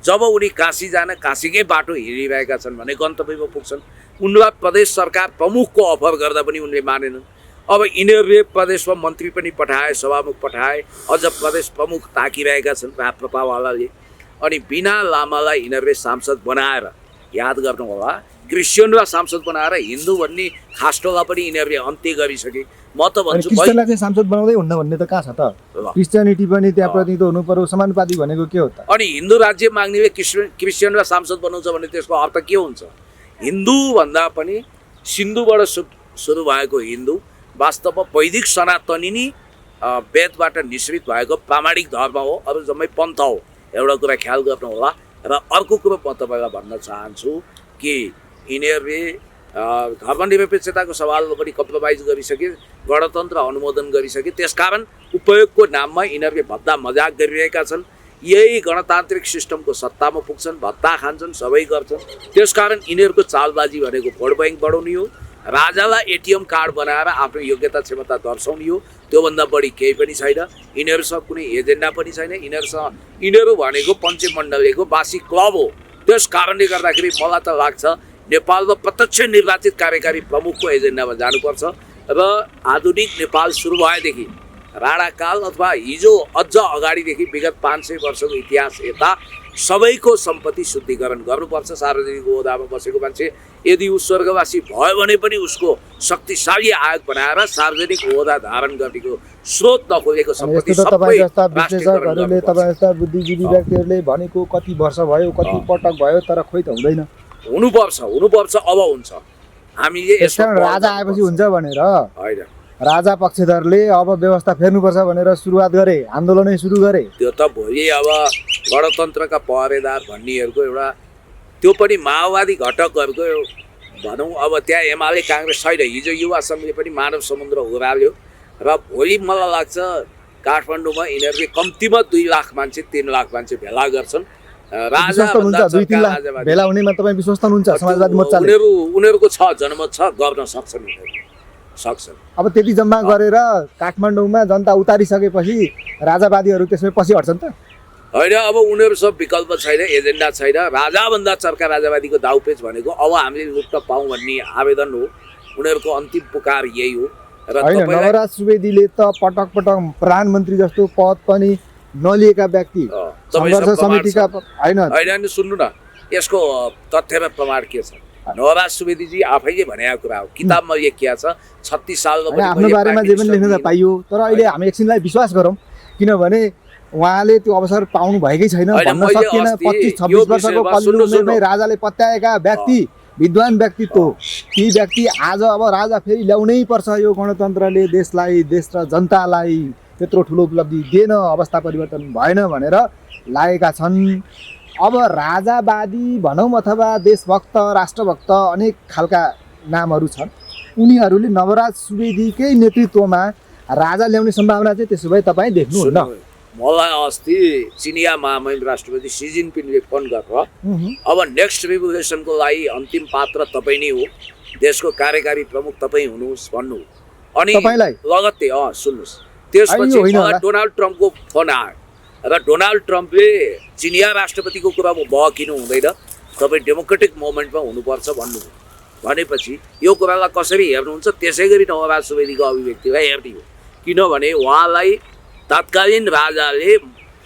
जब उनी काशी जान काशीकै बाटो हिँडिरहेका छन् भने गन्तव्यमा पुग्छन्। उनलाई प्रदेश सरकार प्रमुखको अफर गर्दा पनि उनले मानेनन्। अब यिनीहरूले प्रदेशमा मन्त्री पनि पठाए, सभामुख पठाए, अझ प्रदेश प्रमुख ताकिरहेका छन् राप्रपावालाले। अनि बिना लामालाई यिनीहरूले सांसद बनाएर, याद गर्नु होला, क्रिस्चियनलाई सांसद बनाएर हिन्दू भन्ने खास्टोलाई पनि यिनीहरूले अन्त्य गरिसके। म त भन्छु क्रिस्चियनलाई चाहिँ सांसद बनाउँदै हुन्न भन्ने त कहाँ छ त? क्रिस्चियनिटी पनि त्यहाँ प्रतिनिधित्व हुनु पर्यो, समानुपातिक भनेको के हो त? अनि हिन्दू राज्य माग्नेले क्रिस्चियनलाई सांसद बनाउँछ भने त्यसको अर्थ के हुन्छ? हिन्दू भन्दा पनि सिन्धुबाट सुरु भएको हिन्दू वास्तवमा वैदिक सनातनी नै वेदबाट निश्रित भएको प्रामाणिक धर्म हो, अरू जम्मै पन्थ हो। एउटा कुरा ख्याल गर्नु होला। र अर्को कुरो म तपाईँलाई भन्न चाहन्छु कि यिनीहरूले धर्मनिरपेक्षताको सवालमा पनि कम्प्रोमाइज गरिसके, गणतन्त्र अनुमोदन गरिसके, त्यसकारण उपयोगको नाममा यिनीहरूले भद्दा मजाक गरिरहेका छन्। यही गणतान्त्रिक सिस्टमको सत्तामा पुग्छन्, भत्ता खान्छन्, सबै गर्छन्। त्यसकारण यिनीहरूको चालबाजी भनेको भोट ब्याङ्क बढाउने हो, राजालाई एटिएम कार्ड बनाएर आफ्नो योग्यता क्षमता दर्शाउने हो। त्योभन्दा बढी केही पनि छैन। यिनीहरूसँग कुनै एजेन्डा पनि छैन। यिनीहरू भनेको पञ्चमण्डलीको बासी क्लब हो। त्यस कारणले गर्दाखेरि मलाई त लाग्छ नेपालमा प्रत्यक्ष निर्वाचित कार्यकारी प्रमुखको एजेन्डामा जानुपर्छ। र आधुनिक नेपाल सुरु भएदेखि राणाकाल अथवा हिजो अझ अगाडिदेखि विगत 500 वर्षको इतिहास यता सबैको सम्पत्ति शुद्धिकरण गर्नुपर्छ। सार्वजनिक ओहदामा बसेको मान्छे यदि ऊ स्वर्गवासी भयो भने पनि उसको शक्तिशाली आयोग बनाएर सार्वजनिक ओहदा धारण गर्नेको स्रोत नखोलेको सम्पत्ति तपाईँ जस्ता विश्लेषकहरूले, तपाईँ जस्ता बुद्धिजीवी व्यक्तिहरूले भनेको कति वर्ष भयो, कति पटक भयो, तर खोइ त हुँदैन। हुनुपर्छ, अब हुन्छ। हामीले राजा आएपछि हुन्छ भनेर होइन, राजा पक्षधरले अब व्यवस्था फेर्नुपर्छ भनेर सुरुवात गरे, आन्दोलनै सुरु गरे। त्यो त भोलि अब गणतन्त्रका पहरेदार भन्नेहरूको एउटा त्यो पनि माओवादी घटकहरूको भनौँ। अब त्यहाँ एमाले काङ्ग्रेस छैन। हिजो युवा सङ्घले पनि मानव समुद्र उराल्यो र भोलि मलाई लाग्छ काठमाडौँमा यिनीहरूले कम्तीमा 2 लाख मान्छे 3 लाख मान्छे भेला गर्छन्। राजा विश्वस्त हुनुहुन्छ 2-3 लाख भेला हुनेमा तपाईँ विश्वस्त हुनुहुन्छ समाजवादी मोर्चाले? उनीहरूको छ जनमत छ, गर्न सक्छन् उनीहरू सक्छन्। अब त्यति जम्मा गरेर काठमाडौँमा जनता उतारिसकेपछि राजावादीहरू त्यसमै पछि हट्छन् त? होइन, अब उनीहरू सब विकल्प छैन, एजेन्डा छैन। राजाभन्दा चर्का राजावादीको दाउपेच भनेको अब हामीले लुट्न पाऊँ भन्ने आवेदन हो। उनीहरूको अन्तिम पुकार यही हो। र होइन, नवराज सुवेदीले त पटक पटक प्रधानमन्त्री जस्तो पद पनि नलिएका व्यक्ति, सङ्घर्ष समितिका होइन सुन्नु न, यसको तथ्य र प्रमाण के छ? नवराज सुवेदीजी आफैले भनेको कुरा हो, किताबमा लेखिया छ। 36 सालमा आफ्नो बारेमा जे पनि लेख्न त पाइयो, तर अहिले हामी एकछिनलाई विश्वास गरौँ, किनभने उहाँले त्यो अवसर पाउनु भएकै छैन भन्न सकिएन। 25-26 वर्षको पल्लो उमेरमै राजाले पत्याएका व्यक्ति, विद्वान व्यक्तित्व, ती व्यक्ति आज अब राजा फेरि ल्याउनै पर्छ, यो गणतन्त्रले देशलाई, देश र जनतालाई त्यत्रो ठुलो उपलब्धि दिएन, अवस्था परिवर्तन भएन भनेर लागेका छन्। अब राजावादी भनौँ अथवा देशभक्त, राष्ट्रभक्त अनेक खालका नामहरू छन्। उनीहरूले नवराज सुवेदीकै नेतृत्वमा राजा ल्याउने सम्भावना चाहिँ त्यसो भए तपाईँ देख्नुहुन्न? मलाई अस्ति चिनिया महामहिम राष्ट्रपति सी जिनपिङले फोन गरेर अब नेक्स्ट रिभोल्युसनको लागि अन्तिम पात्र तपाईँ नै हो, देशको कार्यकारी प्रमुख तपाईँ हुनुहोस् भन्नु। अनि लगत्तै सुन्नुहोस्, त्यसपछि मलाई डोनाल्ड ट्रम्पको फोन आयो र डोनाल्ड ट्रम्पले चिनिया राष्ट्रपतिको कुरा बहकिनु हुँदैन, तपाईँ डेमोक्रेटिक मुभमेन्टमा हुनुपर्छ भन्नुभयो। भनेपछि यो कुरालाई कसरी हेर्नुहुन्छ? त्यसै गरी नवराज सुवेदीको अभिव्यक्तिलाई हेर्ने हो, किनभने उहाँलाई तत्कालीन राजाले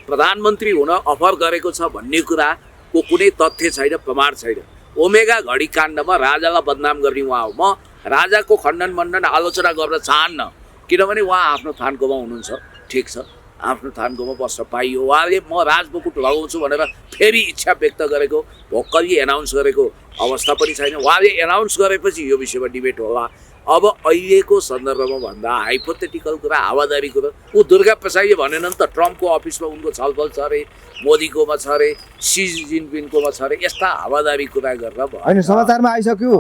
प्रधानमन्त्री हुन अफर गरेको छ भन्ने कुराको कुनै तथ्य छैन, प्रमाण छैन। ओमेगा घडी काण्डमा राजालाई बदनाम गर्ने उहाँ हो। म राजाको खण्डन मण्डन आलोचना गर्न चाहन्न, किनभने उहाँ आफ्नो थानकोमा हुनुहुन्छ, ठिक छ, आफ्नो थानकोमा बस्न पाइयो। उहाँले म राजमुकुट लगाउँछु भनेर फेरि इच्छा व्यक्त गरेको, भोकली एनाउन्स गरेको अवस्था पनि छैन। उहाँले एनाउन्स गरेपछि यो विषयमा डिबेट होला। अब अहिलेको सन्दर्भमा भन्दा हाइपोथेटिकल कुरा, हावादारी कुरा, ऊ दुर्गा प्रसादले भनेन नि त, ट्रम्पको अफिसमा उनको छलफल छ अरे, मोदीकोमा छ अरे, सी जिनपिङकोमा छ अरे, यस्ता हावादारी कुरा गरेर होइन। समाचारमा आइसक्यो,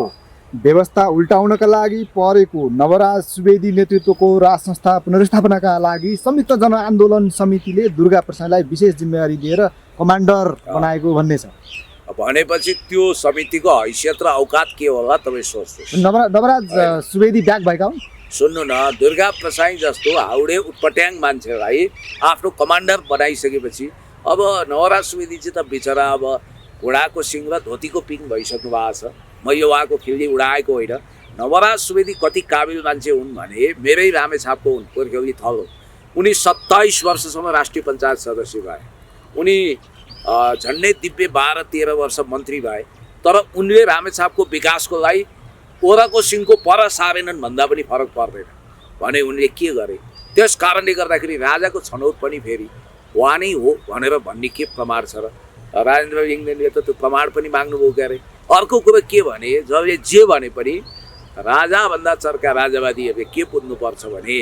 व्यवस्था उल्टाउनका लागि परेको नवराज सुवेदी नेतृत्वको राज संस्था पुनर्स्थापनाका लागि संयुक्त जनआन्दोलन समितिले दुर्गा प्रसादलाई विशेष जिम्मेवारी दिएर कमान्डर बनाएको भन्ने छ। भनेपछि त्यो समितिको हैसियत र औकात के होला तपाईँ सोच्नुहोस्। नवराज सुवेदी ब्याक भएका हुन्? सुन्नु न, दुर्गा प्रसाद जस्तो हाउडे उटपट्याङ मान्छेलाई आफ्नो कमान्डर बनाइसकेपछि अब नवराज सुवेदी चाहिँ त बिचरा अब घोडाको सिङ र धोतीको पिङ भइसक्नु भएको छ। मैले उहाँको खिल्ली उडाएको होइन। नवराज सुवेदी कति काबिल मान्छे हुन् भने मेरै रामेछापको हुन्, कोर्खेली थल हो। उनी 27 वर्षसम्म राष्ट्रिय पञ्चायत सदस्य भए। उनी झन्डै दिव्य 12-13 वर्ष मन्त्री भए, तर उनले रामेछापको विकासको लागि ओराको सिङको पर सारेनन् भन्दा पनि फरक पर्दैन भने उनले के गरे? त्यस कारणले गर्दाखेरि राजाको छनौट पनि फेरि उहाँ नै हो भनेर भन्ने के प्रमाण छ र? राजेन्द्र लिङ्गदेनले त त्यो प्रमाण पनि माग्नुभयो क्यारे। अर्को कुरो के भने, जसले जे भने पनि राजाभन्दा चर्का राजावादीहरूले के बुझ्नुपर्छ भने,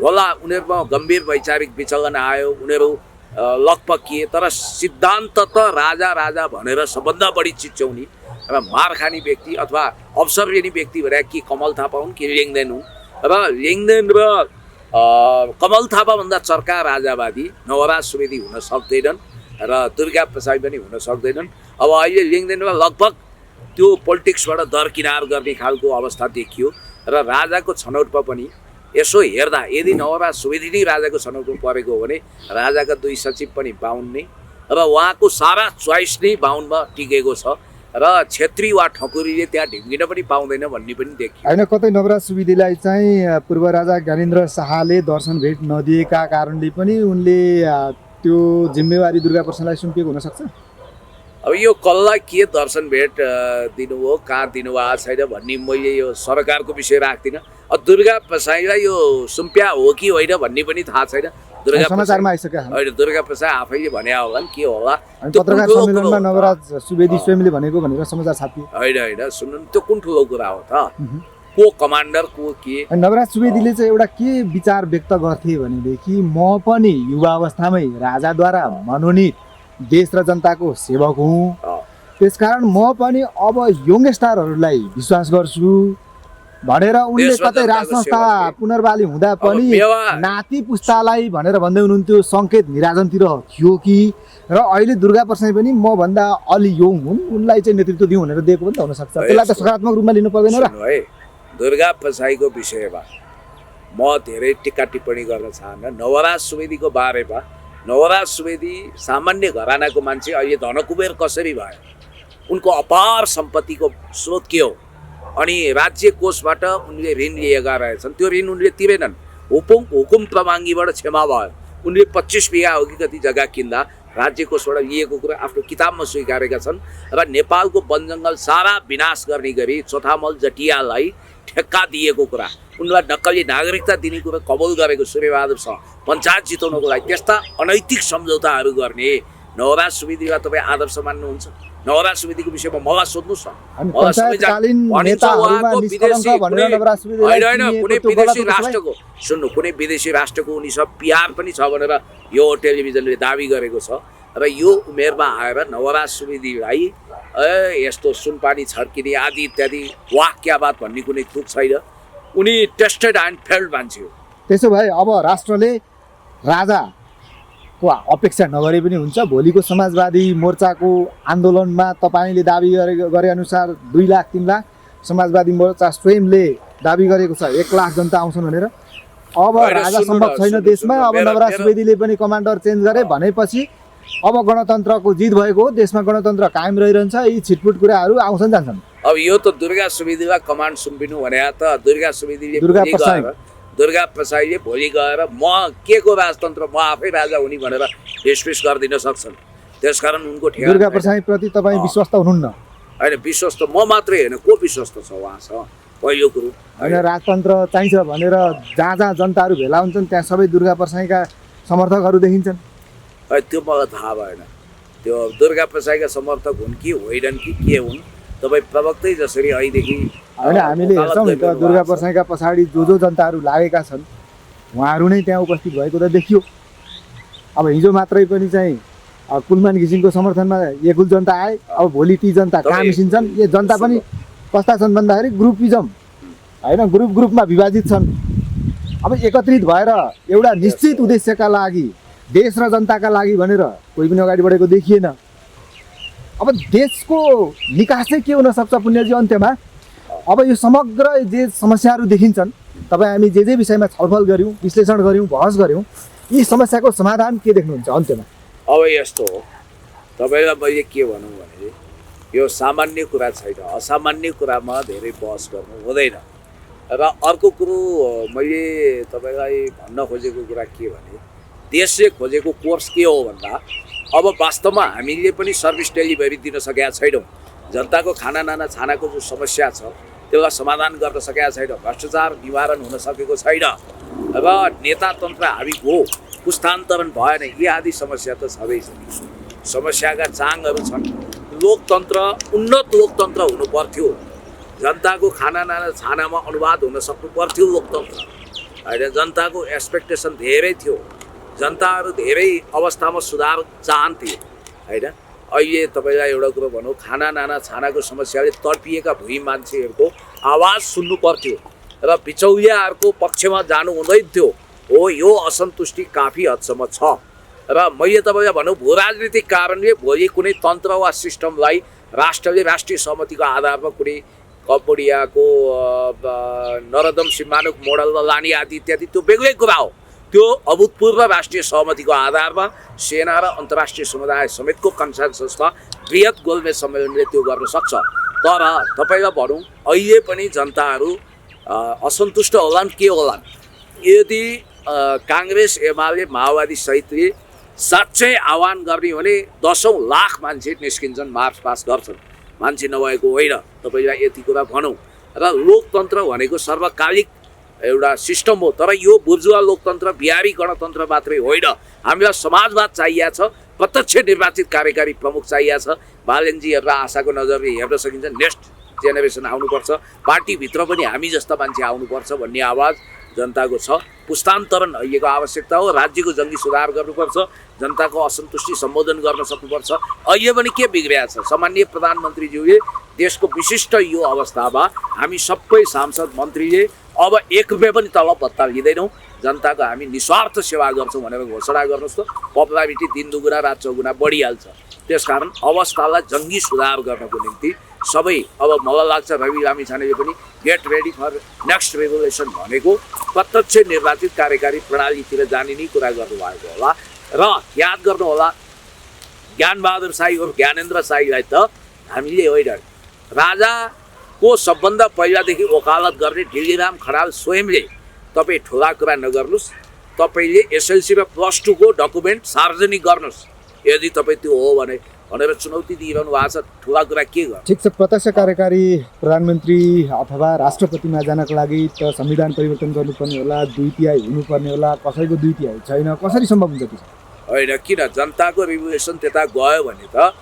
होला उनीहरूमा गम्भीर वैचारिक विचलन आयो, उनीहरू लकपकिए, तर सिद्धान्त त राजा राजा भनेर सबभन्दा बढी चिच्याउने र मार खाने व्यक्ति अथवा अवसर लिने व्यक्ति भने कि कमल थापा हुन् कि लिङ्गदेन हुन्। र लिङ्गदेन र कमल थापाभन्दा चर्का राजावादी नवराज सुवेदी हुन सक्दैनन् र दुर्गा प्रसाद पनि हुन सक्दैनन्। अब अहिले लिङ्गदेनमा लगभग त्यो पोलिटिक्सबाट दरकिनार गर्ने खालको अवस्था देखियो र राजाको छनौटमा पनि यसो हेर्दा यदि नवराज सुवेदी नै राजाको छनौटमा परेको हो भने राजाका 2 सचिव पनि बाहुन नै र उहाँको सारा चोइस नै बाहुनमा टिकेको छ र छेत्री वा ठकुरीले त्यहाँ ढिम्किन पनि पाउँदैन भन्ने पनि देखियो। होइन, कतै नवराज सुवेदीलाई चाहिँ पूर्व राजा ज्ञानेन्द्र शाहले दर्शन भेट नदिएका कारणले पनि उनले त्यो जिम्मेवारी दुर्गा प्रसादलाई सुम्पिएको हुनसक्छ। अब यो कसलाई के दर्शन भेट दिनुभयो, कहाँ दिनुभएको छैन भन्ने मैले यो सरकारको विषय राख्दिनँ। दुर्गा प्रसादलाई यो सुम्प्या हो कि होइन भन्ने पनि थाहा छैन। समाचारमा आइसक्यो होइन, दुर्गा प्रसाद आफैले भने होला नि के होला। पत्रकार सम्मेलनमा नवराज सुवेदी स्वयंले भनेको भनेर समाचार छापियो। होइन, सुन्नु, त्यो कुन ठुलो कुरा हो त? को कमान्डर को के अनि नवराज सुवेदीले चाहिँ एउटा के विचार व्यक्त गर्थे भनेदेखि म पनि युवा अवस्थामै राजाद्वारा मनोनित देश र जनताको सेवक हुँ, त्यसकारण म पनि अब यङस्टारहरूलाई विश्वास गर्छु भनेर उनले देश र कतै राज जनताको संस्था सेवक। पुनर्बाली हुँदा पनि मेवा- नाति पुस्तालाई भनेर भन्दै हुनुहुन्थ्यो, सङ्केत निराजनतिर थियो कि, र अहिले दुर्गा प्रसाई पनि म भन्दा अलि यङ हुन्, उनलाई चाहिँ नेतृत्व दिउँ भनेर दिएको पनि त हुनसक्छ। त्यसलाई त सकारात्मक रूपमा लिनु पर्दैन र? सुन्नु है, दुर्गा प्रसाईको विषयमा म धेरै टिक्का टिप्पणी गर्न चाहन्न। नवराज सुवेदीको बारेमा, नवराज सुवेदी सामान्य घरानाको मान्छे अहिले धनकुबेर कसरी भयो, उनको अपार सम्पत्तिको स्रोत के हो, अनि राज्य कोषबाट उनले ऋण लिएका रहेछन्, त्यो ऋण उनले तिरेनन्। हुकुम प्रमाङ्गीबाट क्षमा भयो, उनले 25 बिघा हो कि कति जग्गा किन्दा राज्य कोषबाट लिएको कुरा आफ्नो किताबमा स्वीकारेका छन्। र नेपालको वन जङ्गल सारा विनाश गर्ने गरी चोथामल जटियालाई ठेक्का दिएको कुरा, उनलाई नक्कली नागरिकता दिने कुरा कबुल गरेको सूर्यबहादुरसँग पञ्चायत जिताउनको लागि त्यस्ता अनैतिक सम्झौताहरू गर्ने नवराज सुवेदीलाई तपाईँ आदर्श मान्नुहुन्छ? नवराज सुवेदीको विषयमा मलाई सोध्नुहोस् न। अनि मलाई सबैजना पञ्चायतकालीन भनिन्छ नेताहरूमा उहाँको निष्कलङ्क विदेशी भनेर नवराज सुवेदीलाई होइन, होइन, चिनिएको कुनै त्यो गलत विदेशी हो त्यसलाई? राष्ट्रको सुन्नु, कुनै विदेशी राष्ट्रको उनी सब पिआर पनि छ भनेर यो टेलिभिजनले दाबी गरेको छ। र यो उमेरमा आएर नवराज सुवेदीलाई यस्तो सुनपानी छर्किने आदि इत्यादि वाक्याबात भन्ने कुनै थुक छैन। उनी टेस्टेड एन्ड फेल्ड मान्छे हो। त्यसो भए अब राष्ट्रले राजाको अपेक्षा नगरे पनि हुन्छ। भोलिको समाजवादी मोर्चाको आन्दोलनमा तपाईँले दाबी गरे अनुसार 2 लाख 3 लाख समाजवादी मोर्चा स्वयंले दाबी गरेको छ 1 लाख जनता आउँछन् भनेर। अब होइन, राजा सुन्नु सम्भव न, छैन सुन्नु, देशमा। सुन्नु, अब मेरो- नवराज मेरो- सुवेदीले पनि कमान्डर चेन्ज गरे भनेपछि अब गणतन्त्रको जित भएको हो, देशमा गणतन्त्र कायम रहिरहन्छ। यी छिटपुट कुराहरू आउँछन् जान्छन्। अब यो त दुर्गा सुवेदीलाई कमान्ड सुम्पिनु भने त दुर्गा सुवेदीले दुर्गा भोलि प्रसाई। गएर दुर्गा प्रसाईले भोलि गएर म के को राजतन्त्र, म आफै राजा हुने भनेर हिसपिस गरिदिन सक्छन्। त्यसकारण उनको ठेगान दुर्गा छैन। प्रसाई प्रति तपाईँ विश्वस्त हुनुहुन्न? होइन, विश्वस्त म मात्रै होइन, को विश्वस्त छ उहाँसँग? पहिलो कुरो होइन, राजतन्त्र चाहिन्छ भनेर जहाँ जहाँ जनताहरू भेला हुन्छन् त्यहाँ सबै दुर्गा प्रसाईका समर्थकहरू देखिन्छन्। त्यो मलाई थाहा भएन। त्यो दुर्गा प्रसाईका समर्थक हुन् कि होइनन् कि के हुन्, तपाईँ प्रवक्तै जसरी अहिलेदेखि होइन, हामीले हेर्छौँ नि त दुर्गा प्रसाईका पछाडि जो जनताहरू लागेका छन् उहाँहरू नै त्यहाँ उपस्थित भएको त देखियो। अब हिजो मात्रै पनि चाहिँ कुलमान घिसिङको समर्थनमा एकुल जनता आए। अब भोलि ती जनता कहाँ मिसिन्छन्? यो जनता पनि कस्ता छन् भन्दाखेरि ग्रुपिजम होइन, ग्रुपमा विभाजित छन्। अब एकत्रित भएर एउटा निश्चित उद्देश्यका लागि, देश र जनताका लागि भनेर कोही पनि अगाडि बढेको देखिएन। अब देशको निकास चाहिँ के हुनसक्छ पुण्यजी अन्त्यमा? अब यो समग्र जे समस्याहरू देखिन्छन्, तपाईँ हामी जे विषयमा छलफल गऱ्यौँ, विश्लेषण गऱ्यौँ, बहस गऱ्यौँ, यी समस्याको समाधान के देख्नुहुन्छ अन्त्यमा? अब यस्तो हो, तपाईँलाई मैले के भनौँ भने यो सामान्य कुरा छैन, असामान्य कुरामा धेरै बहस गर्नु हुँदैन। र अर्को कुरो मैले तपाईँलाई भन्न खोजेको कुरा के भने देशले खोजेको कोर्स के हो भन्दा अब वास्तवमा हामीले पनि सर्भिस डेलिभरी दिन सकेका छैनौँ। जनताको खाना नाना छानाको जो समस्या छ त्यसलाई समाधान गर्न सकेका छैन, भ्रष्टाचार निवारण हुन सकेको छैन, र नेतातन्त्र हामी हो पुस्तान्तरण भएन, यी आदि समस्या त छँदैछ। समस्याका चाङहरू छन्। लोकतन्त्र उन्नत लोकतन्त्र हुनु पर्थ्यो, जनताको खाना नाना छानामा अनुवाद हुन सक्नु पर्थ्यो लोकतन्त्र होइन। जनताको एक्सपेक्टेसन धेरै थियो, जनताहरू धेरै अवस्थामा सुधार चाहन्थे होइन। अहिले तपाईँलाई एउटा कुरो भनौँ, खाना नाना छानाको समस्याले तडपिएका भुइँ मान्छेहरूको आवाज सुन्नु पर्थ्यो र बिचौलियाहरूको पक्षमा जानु हुँदैन थियो। हो, यो असन्तुष्टि काफी हदसम्म छ। र मैले तपाईँलाई भनौँ भू राजनीतिक कारणले भोलि कुनै तन्त्र वा सिस्टमलाई राष्ट्रले राष्ट्रिय सहमतिको आधारमा कुनै कम्बोडियाको नरदम सिम्मानुक मोडलमा लाने आदि इत्यादि त्यो बेग्लै कुरा हो। त्यो अभूतपूर्व राष्ट्रिय सहमतिको आधारमा सेना र अन्तर्राष्ट्रिय समुदाय समेतको कन्सेन्ससमा बृहत गोलमेज सम्मेलनले त्यो गर्न सक्छ। तर तपाईँलाई भनौँ अहिले पनि जनताहरू असन्तुष्ट होलान् के होलान्। यदि काङ्ग्रेस एमाले माओवादी सहितले साँच्चै आह्वान गर्ने भने 10औं लाख मान्छे निस्किन्छन्, मार्च पास गर्छन्, मान्छे नभएको होइन। तपाईँलाई यति कुरा भनौँ। र लोकतन्त्र भनेको सर्वकालिक एउटा सिस्टम हो, तर यो बुर्जुवा लोकतन्त्र बिहारी गणतन्त्र मात्रै होइन। हामीलाई समाजवाद चाहिएको छ, प्रत्यक्ष निर्वाचित कार्यकारी प्रमुख चाहिएको छ। बालेनजीहरूलाई आशाको नजरले हेर्न सकिन्छ। नेक्स्ट जेनेरेसन आउनुपर्छ, पार्टीभित्र पनि हामी जस्ता मान्छे आउनुपर्छ भन्ने आवाज जनताको छ। पुस्तान्तरण अहिलेको आवश्यकता हो। राज्यको जङ्गी सुधार गर्नुपर्छ, जनताको असन्तुष्टि सम्बोधन गर्न सक्नुपर्छ। अहिले पनि के बिग्रिएको छ, सामान्य प्रधानमन्त्रीज्यूले देशको विशिष्ट यो अवस्थामा हामी सबै सांसद मन्त्रीले अब 1 रुपियाँ पनि तलब भत्ता लिँदैनौँ, जनताको हामी निस्वार्थ सेवा गर्छौँ भनेर घोषणा गर्नुहोस् त, पपुलारिटी दिन दुगुना रात चौगुना बढिहाल्छ। त्यसकारण अवस्थालाई जङ्गी सुधार गर्नको निम्ति सबै, अब मलाई लाग्छ रवि लामिछानेले पनि get ready for next revolution भनेको प्रत्यक्ष निर्वाचित कार्यकारी प्रणालीतिर जाने नै कुरा गर्नुभएको होला। र याद गर्नु होला, ज्ञानबहादुर शाही और ज्ञानेन्द्र शाहीलाई त हामीले होइन, राजाको सबभन्दा पहिलादेखि वकालत गर्ने ढिल्लीराम खनाल स्वयंले तपाईँ ठुला कुरा नगर्नुहोस्, तपाईँले एसएलसी र +2 को डकुमेन्ट सार्वजनिक गर्नुहोस् यदि तपाईँ त्यो हो भनेर चुनौती दिइरहनु भएको छ। ठुला कुरा के गर्नु? ठिक छ, प्रत्यक्ष कार्यकारी प्रधानमन्त्री अथवा राष्ट्रपतिमा जानको लागि त संविधान परिवर्तन गर्नुपर्ने होला, 2/3 हुनुपर्ने होला, कसैको 2/3 छैन, कसरी सम्भव हुन्छ त्यो? होइन, किन जनताको रिभोल्युसन त्यता गयो भने त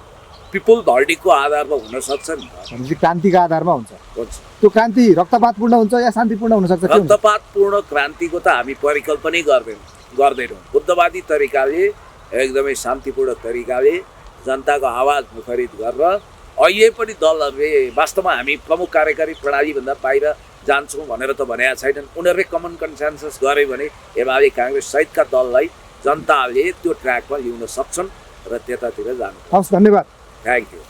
पिपुल भर्डीको आधारमा हुन सक्छ नि त, भनेपछि क्रान्तिको आधारमा हुन्छ। हुन्छ। त्यो क्रान्ति रक्तपातपूर्ण हुन्छ या शान्तिपूर्ण हुन सक्छ? रक्तपातपूर्ण क्रान्तिको त हामी परिकल्पनै गर्दैनौँ। बुद्धवादी तरिकाले, एकदमै शान्तिपूर्ण तरिकाले जनताको आवाज मुखरित गरेर अहिले पनि दलहरूले वास्तवमा हामी प्रमुख कार्यकारी प्रणालीभन्दा बाहिर जान्छौँ भनेर त भनेका छैनन्। उनीहरूले कमन कन्सेन्सस गरे भने एमाले काङ्ग्रेस सहितका दललाई जनताले त्यो ट्र्याकमा ल्याउन सक्छन् र त्यतातिर जानु। हवस्, धन्यवाद। Thank you.